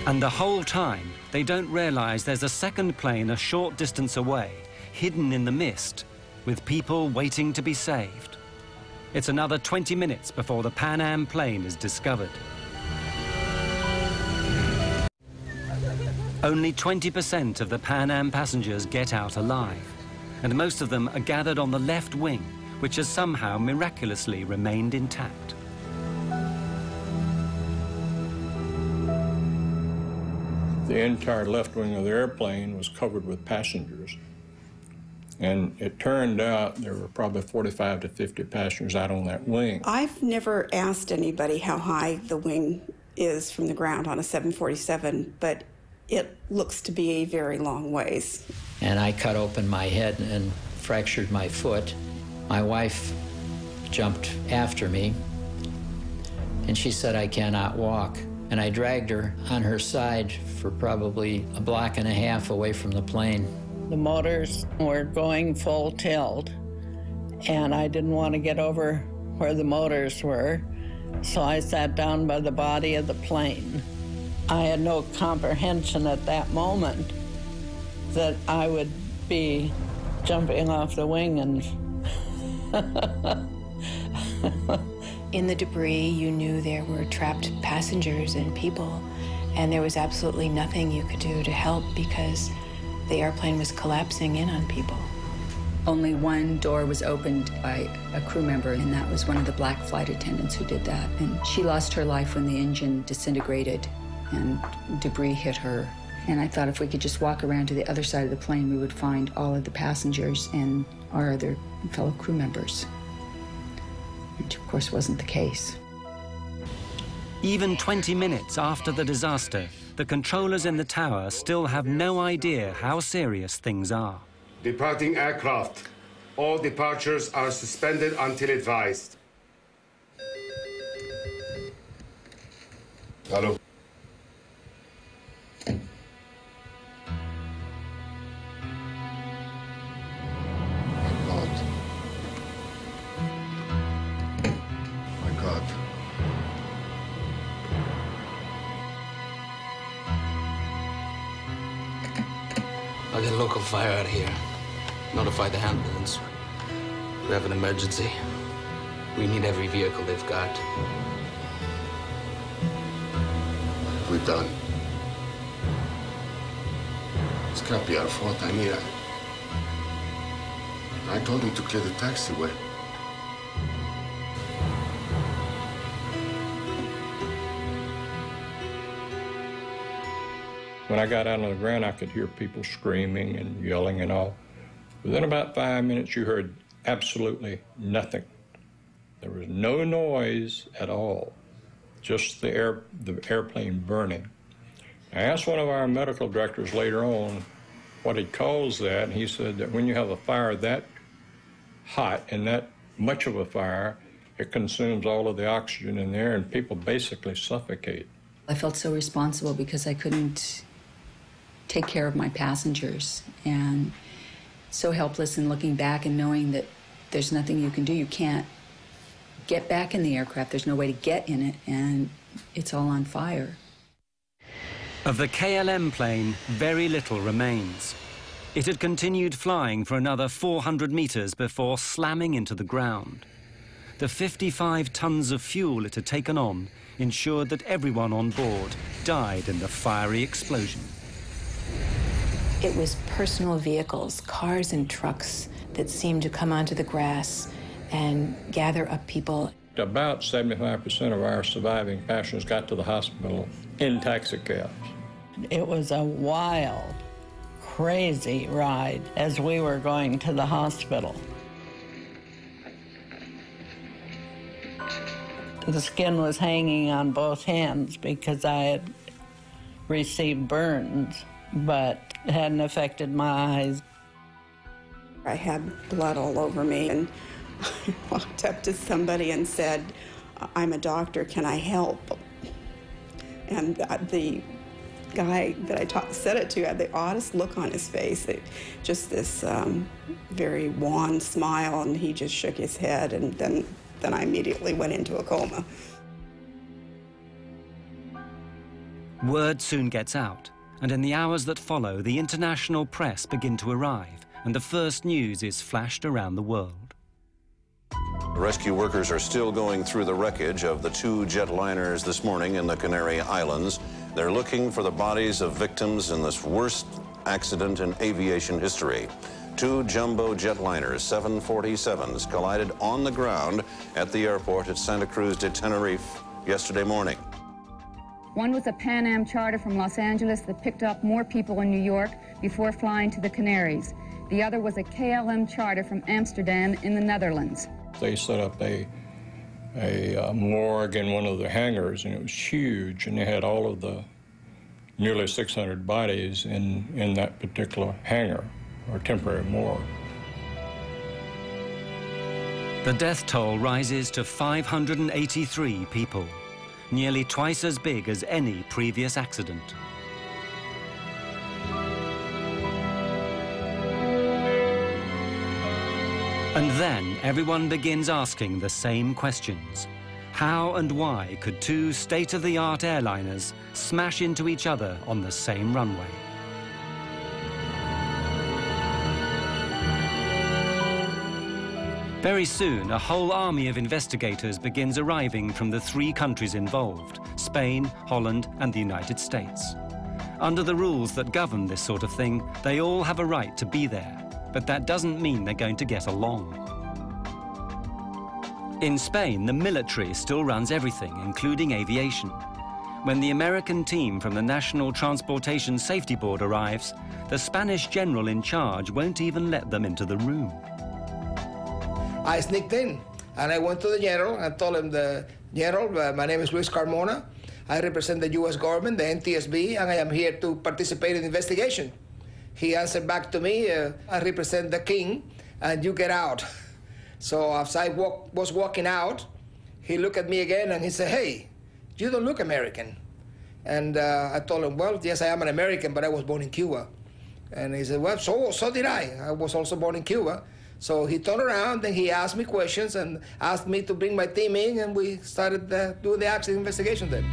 And the whole time, they don't realize there's a second plane a short distance away, hidden in the mist, with people waiting to be saved. It's another 20 minutes before the Pan Am plane is discovered. Only 20% of the Pan Am passengers get out alive, and most of them are gathered on the left wing, which has somehow miraculously remained intact. The entire left wing of the airplane was covered with passengers. And it turned out there were probably 45 to 50 passengers out on that wing. I've never asked anybody how high the wing is from the ground on a 747, but it looks to be a very long ways. And I cut open my head and fractured my foot. My wife jumped after me, and she said, I cannot walk. And I dragged her on her side for probably a block and a half away from the plane. The motors were going full tilt, and I didn't want to get over where the motors were, so I sat down by the body of the plane. I had no comprehension at that moment that I would be jumping off the wing and In the debris, you knew there were trapped passengers and people, and there was absolutely nothing you could do to help because the airplane was collapsing in on people. Only one door was opened by a crew member, and that was one of the black flight attendants who did that. And she lost her life when the engine disintegrated and debris hit her. And I thought if we could just walk around to the other side of the plane, we would find all of the passengers and our other fellow crew members. Which, of course, wasn't the case. Even 20 minutes after the disaster, the controllers in the tower still have no idea how serious things are. Departing aircraft. All departures are suspended until advised. Hello. I'll get local fire out of here. Notify the ambulance. We have an emergency. We need every vehicle they've got. What have we done? This can't be our fault, I mean, I told him to clear the taxiway. When I got out on the ground, I could hear people screaming and yelling and all. Within about 5 minutes, you heard absolutely nothing. There was no noise at all, just the airplane burning. I asked one of our medical directors later on what he calls that, and he said that when you have a fire that hot and that much of a fire, it consumes all of the oxygen in there, and people basically suffocate. I felt so responsible because I couldn't take care of my passengers, and so helpless in looking back and knowing that there's nothing you can do. You can't get back in the aircraft. There's no way to get in it, and it's all on fire. Of the KLM plane, very little remains. It had continued flying for another 400 meters before slamming into the ground. The 55 tons of fuel it had taken on ensured that everyone on board died in the fiery explosion. It was personal vehicles, cars and trucks that seemed to come onto the grass and gather up people. About 75% of our surviving passengers got to the hospital in taxicabs. It was a wild, crazy ride as we were going to the hospital. The skin was hanging on both hands because I had received burns, but it hadn't affected my eyes. I had blood all over me, and I walked up to somebody and said, "I'm a doctor, can I help?" And the guy that I said it to had the oddest look on his face, just this very wan smile, and he just shook his head, and then I immediately went into a coma. Word soon gets out, and in the hours that follow, the international press begin to arrive, and the first news is flashed around the world. Rescue workers are still going through the wreckage of the two jetliners this morning in the Canary Islands. They're looking for the bodies of victims in this worst accident in aviation history. Two jumbo jetliners, 747s, collided on the ground at the airport at Santa Cruz de Tenerife yesterday morning. One was a Pan Am charter from Los Angeles that picked up more people in New York before flying to the Canaries. The other was a KLM charter from Amsterdam in the Netherlands. They set up a morgue in one of the hangars, and it was huge, and they had all of the nearly 600 bodies in that particular hangar, or temporary morgue. The death toll rises to 583 people, nearly twice as big as any previous accident. And then everyone begins asking the same questions. How and why could two state-of-the-art airliners smash into each other on the same runway? Very soon, a whole army of investigators begins arriving from the three countries involved, Spain, Holland, and the United States. Under the rules that govern this sort of thing, they all have a right to be there, but that doesn't mean they're going to get along. In Spain, the military still runs everything, including aviation. When the American team from the National Transportation Safety Board arrives, the Spanish general in charge won't even let them into the room. I sneaked in, and I went to the general and told him, the general, my name is Luis Carmona. I represent the U.S. government, the NTSB, and I am here to participate in the investigation. He answered back to me, I represent the king, and you get out. So as I was walking out, he looked at me again, and he said, hey, you don't look American. And I told him, well, yes, I am an American, but I was born in Cuba. And he said, well, so did I. I was also born in Cuba. So he turned around and he asked me questions and asked me to bring my team in, and we started doing the accident investigation then.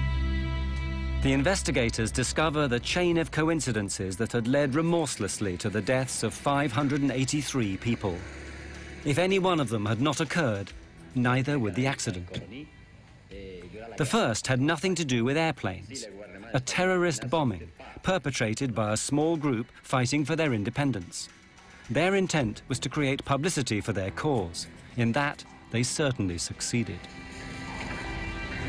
The investigators discover the chain of coincidences that had led remorselessly to the deaths of 583 people. If any one of them had not occurred, neither would the accident. The first had nothing to do with airplanes. A terrorist bombing perpetrated by a small group fighting for their independence. Their intent was to create publicity for their cause. In that, they certainly succeeded.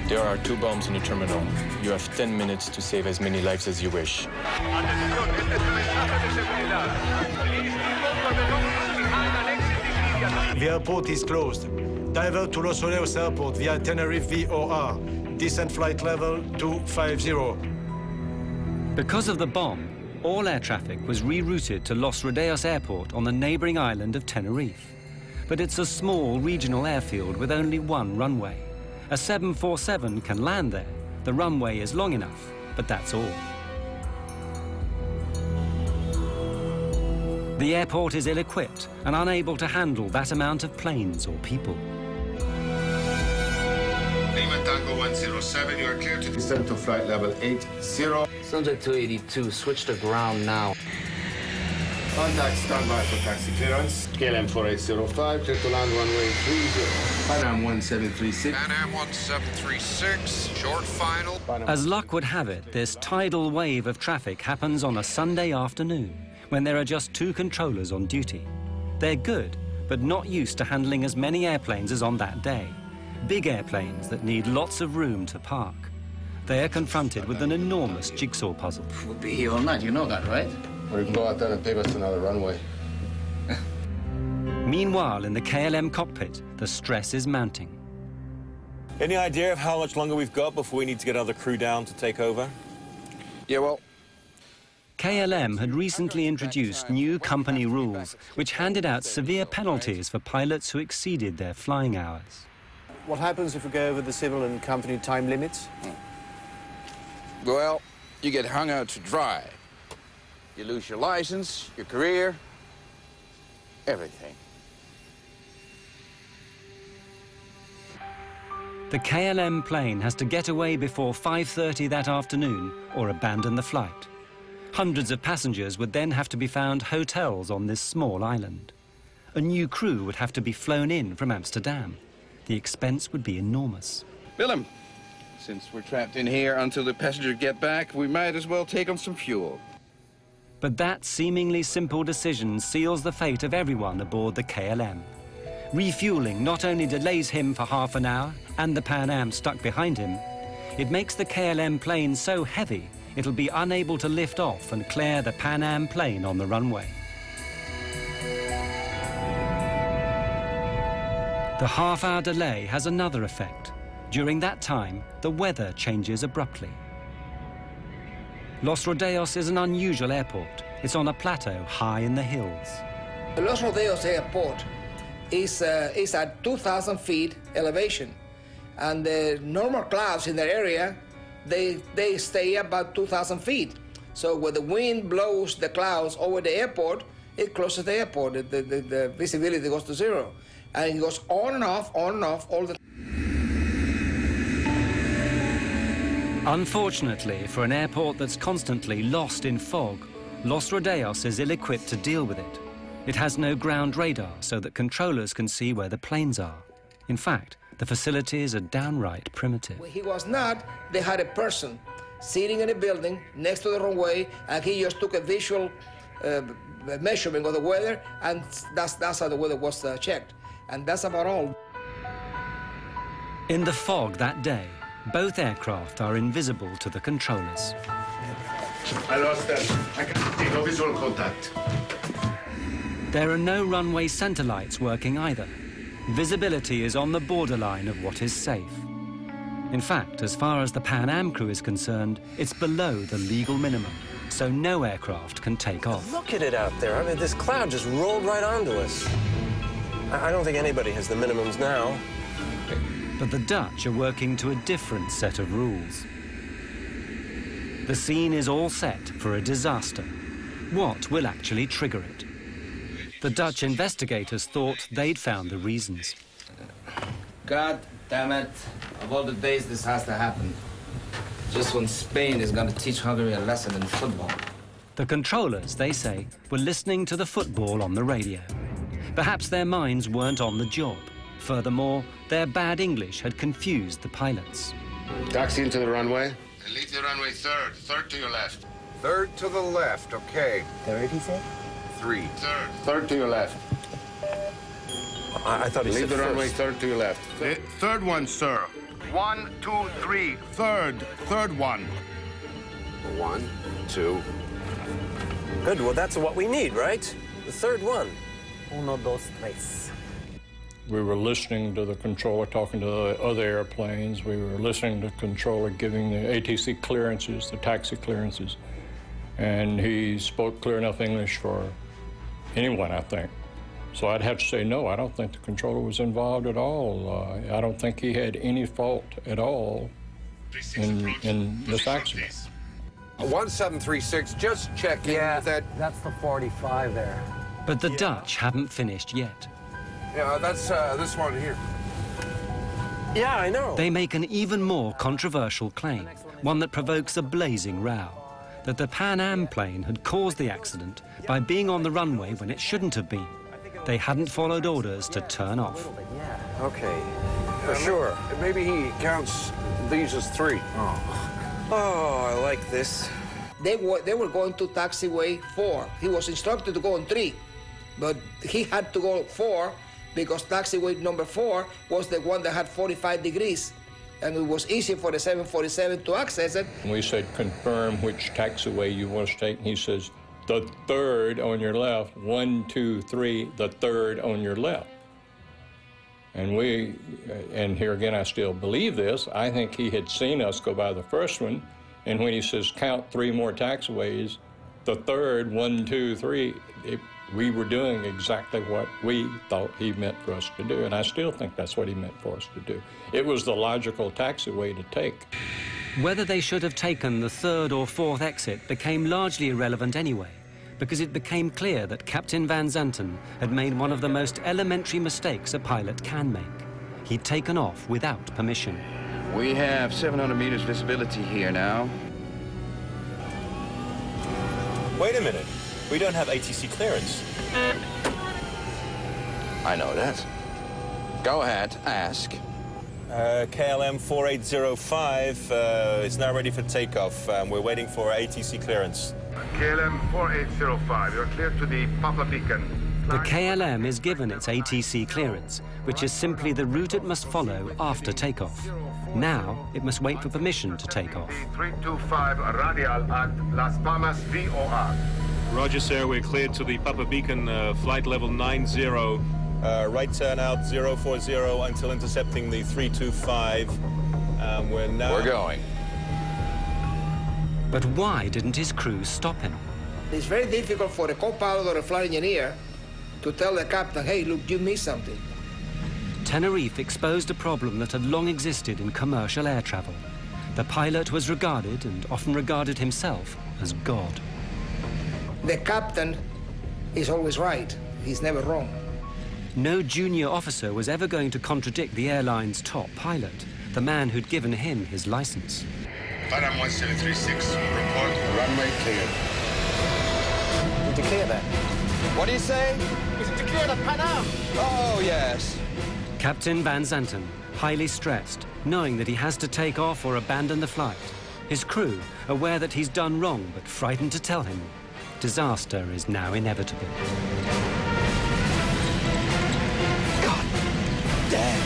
There are 2 bombs in the terminal. You have 10 minutes to save as many lives as you wish. The airport is closed. Divert to Los Oleos Airport via Tenerife VOR. Descent flight level 250. Because of the bomb, all air traffic was rerouted to Los Rodeos Airport on the neighboring island of Tenerife. But it's a small regional airfield with only one runway. A 747 can land there. The runway is long enough, but that's all. The airport is ill-equipped and unable to handle that amount of planes or people. Lima Tango 107, you are clear to descend to flight level 80. Sunset 282, switch to ground now. Contact standby for taxi clearance. KLM 4805, clear to land runway 30. Pan Am 1736. Pan Am 1736, short final. As luck would have it, this tidal wave of traffic happens on a Sunday afternoon when there are just 2 controllers on duty. They're good, but not used to handling as many airplanes as on that day. Big airplanes that need lots of room to park. They are confronted with an enormous jigsaw puzzle. We'll be here all night, you know that, right? Or you can go out there and pave us another runway. Meanwhile, in the KLM cockpit, the stress is mounting. Any idea of how much longer we've got before we need to get other crew down to take over? Yeah, well... KLM had recently introduced new company rules which handed out severe penalties for pilots who exceeded their flying hours. What happens if we go over the civil and company time limits? Well, you get hung out to dry. You lose your license, your career, everything. The KLM plane has to get away before 5:30 that afternoon or abandon the flight. Hundreds of passengers would then have to be found hotels on this small island. A new crew would have to be flown in from Amsterdam. The expense would be enormous. Willem, since we're trapped in here until the passengers get back, we might as well take on some fuel. But that seemingly simple decision seals the fate of everyone aboard the KLM. Refueling not only delays him for half an hour and the Pan Am stuck behind him, it makes the KLM plane so heavy it'll be unable to lift off and clear the Pan Am plane on the runway. The half-hour delay has another effect. During that time, the weather changes abruptly. Los Rodeos is an unusual airport. It's on a plateau high in the hills. Los Rodeos Airport is at 2,000 feet elevation, and the normal clouds in that area, they stay about 2,000 feet. So when the wind blows the clouds over the airport, it closes the airport. The visibility goes to zero. And it goes on and off all the time. Unfortunately, for an airport that's constantly lost in fog, Los Rodeos is ill-equipped to deal with it. It has no ground radar so that controllers can see where the planes are. In fact, the facilities are downright primitive. When he was not, they had a person sitting in a building next to the runway, and he just took a visual measurement of the weather, and that's how the weather was checked. And that's about all. In the fog that day, both aircraft are invisible to the controllers. I lost them. I can't see no visual contact. There are no runway center lights working either. Visibility is on the borderline of what is safe. In fact, as far as the Pan Am crew is concerned, it's below the legal minimum, so no aircraft can take off. Look at it out there. I mean, this cloud just rolled right onto us. I don't think anybody has the minimums now. But the Dutch are working to a different set of rules. The scene is all set for a disaster. What will actually trigger it? The Dutch investigators thought they'd found the reasons. God damn it. Of all the days this has to happen. Just when Spain is going to teach Hungary a lesson in football. The controllers, they say, were listening to the football on the radio. Perhaps their minds weren't on the job. Furthermore, their bad English had confused the pilots. Taxi into the runway. And leave the runway third to your left. Third to the left, okay. Third, he said? 3. Third to your left. I thought he said leave the first. runway third to your left. Third one, sir. 1, 2, 3. Third one. 1, 2. Good, well, that's what we need, right? The third one. Uno, dos, tres. We were listening to the controller talking to the other airplanes. We were listening to the controller giving the ATC clearances, the taxi clearances. And he spoke clear enough English for anyone, I think. So I'd have to say no, I don't think the controller was involved at all. I don't think he had any fault at all in this accident. 1736, just checking that. That's the 45 there. But the Dutch haven't finished yet. Yeah, that's this one here. Yeah, I know. They make an even more controversial claim, one that provokes a blazing row, that the Pan Am plane had caused the accident by being on the runway when it shouldn't have been. They hadn't followed orders to turn off. Okay, for sure. Maybe he counts these as 3. Oh, I like this. They were going to taxiway 4. He was instructed to go on 3, but he had to go 4 because taxiway number 4 was the one that had 45 degrees, and it was easy for the 747 to access it. We said, confirm which taxiway you want to take, and he says, the third on your left, 1, 2, 3, the third on your left. And here again, I still believe this. I think he had seen us go by the first one, and when he says count 3 more taxiways, the third, 1, 2, 3, we were doing exactly what we thought he meant for us to do, and I still think that's what he meant for us to do. It was the logical taxiway to take. Whether they should have taken the 3rd or 4th exit became largely irrelevant anyway, because it became clear that Captain Van Zanten had made one of the most elementary mistakes a pilot can make. He'd taken off without permission. We have 700 meters visibility here now. Wait a minute. We don't have ATC clearance. I know that. Go ahead, ask. KLM 4805 is now ready for takeoff. We're waiting for ATC clearance. KLM 4805, you're clear to the Papa Beacon. The KLM is given its ATC clearance, which is simply the route it must follow after takeoff. Now, it must wait for permission to take off. 325 radial at Las Palmas VOR. Roger, sir. We're cleared to the Papa Beacon, flight level 90. Right turn out 040 until intercepting the 325. We're going. But why didn't his crew stop him? It's very difficult for a co-pilot or a flight engineer to tell the captain, hey, look, you missed something. Tenerife exposed a problem that had long existed in commercial air travel. The pilot was regarded, and often regarded himself, as God. The captain He's always right. He's never wrong. No junior officer was ever going to contradict the airline's top pilot, the man who'd given him his license. Panam 1736, report. Runway cleared. Did you clear that? What do you say? Is it to clear the Panam? Oh, yes. Captain Van Zanten, highly stressed, knowing that he has to take off or abandon the flight. His crew, aware that he's done wrong but frightened to tell him. Disaster is now inevitable. God damn.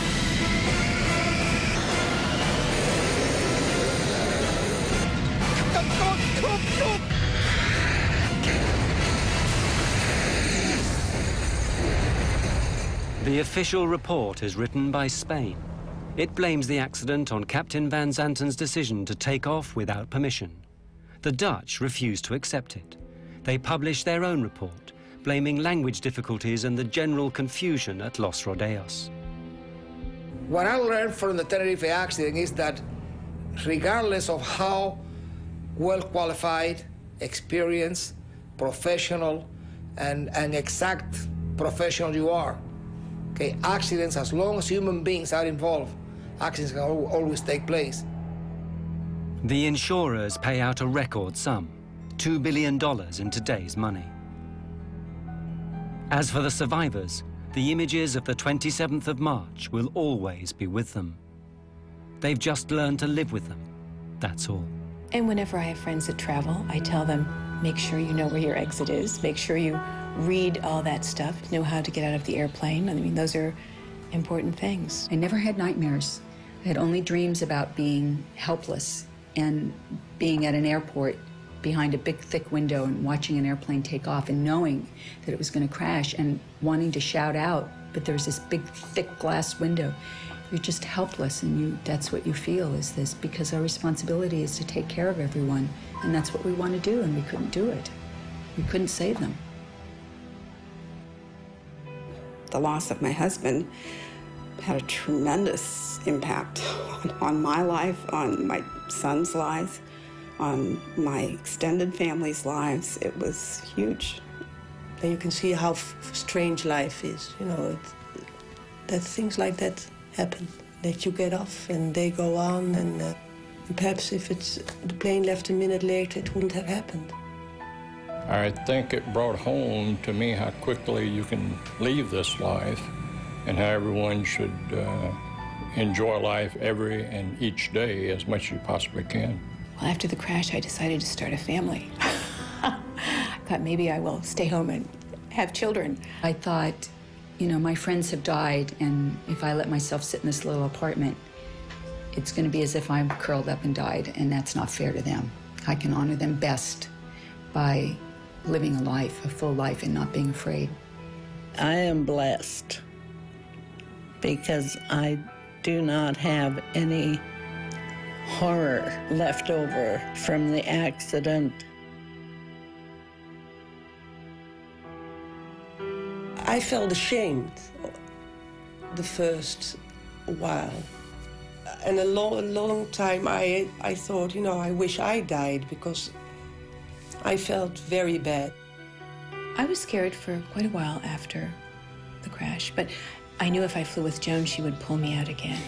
Come. The official report is written by Spain. It blames the accident on Captain Van Zanten's decision to take off without permission. The Dutch refuse to accept it. They publish their own report, blaming language difficulties and the general confusion at Los Rodeos. What I learned from the Tenerife accident is that regardless of how well qualified, experienced, professional, and exact professional you are, okay, accidents, as long as human beings are involved, accidents can always take place. The insurers pay out a record sum, $2 billion in today's money. As for the survivors, the images of the 27th of March will always be with them. They've just learned to live with them, that's all. And whenever I have friends that travel, I tell them, make sure you know where your exit is, make sure you read all that stuff, know how to get out of the airplane. I mean, those are important things. I never had nightmares. I had only dreams about being helpless and being at an airport behind a big, thick window and watching an airplane take off and knowing that it was going to crash and wanting to shout out, but there's this big, thick glass window. You're just helpless, and that's what you feel, is this, because our responsibility is to take care of everyone, and that's what we want to do, and we couldn't do it. We couldn't save them. The loss of my husband had a tremendous impact on my life, on my son's lives, on my extended family's lives. It was huge. And you can see how strange life is, you know, that things like that happen, that you get off and they go on, and perhaps if the plane left a minute later, it wouldn't have happened. I think it brought home to me how quickly you can leave this life and how everyone should enjoy life every and each day as much as you possibly can. Well, after the crash, I decided to start a family. I thought maybe I will stay home and have children. I thought, you know, my friends have died, and if I let myself sit in this little apartment, it's going to be as if I'm curled up and died, and that's not fair to them. I can honor them best by living a life, a full life, and not being afraid. I am blessed because I do not have any horror left over from the accident. I felt ashamed the first while. And a long time I thought, you know, I wish I died, because I felt very bad. I was scared for quite a while after the crash, but I knew if I flew with Joan, she would pull me out again.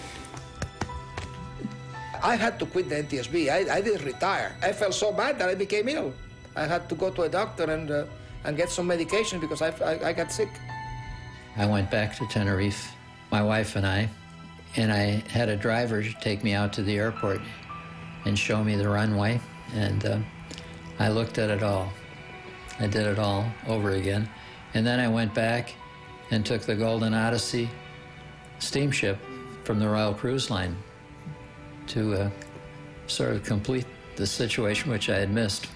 I had to quit the NTSB. I didn't retire. I felt so bad that I became ill. I had to go to a doctor and get some medication because I got sick. I went back to Tenerife, my wife and I had a driver take me out to the airport and show me the runway, and I looked at it all. I did it all over again. And then I went back and took the Golden Odyssey steamship from the Royal Cruise Line to sort of complete the situation which I had missed.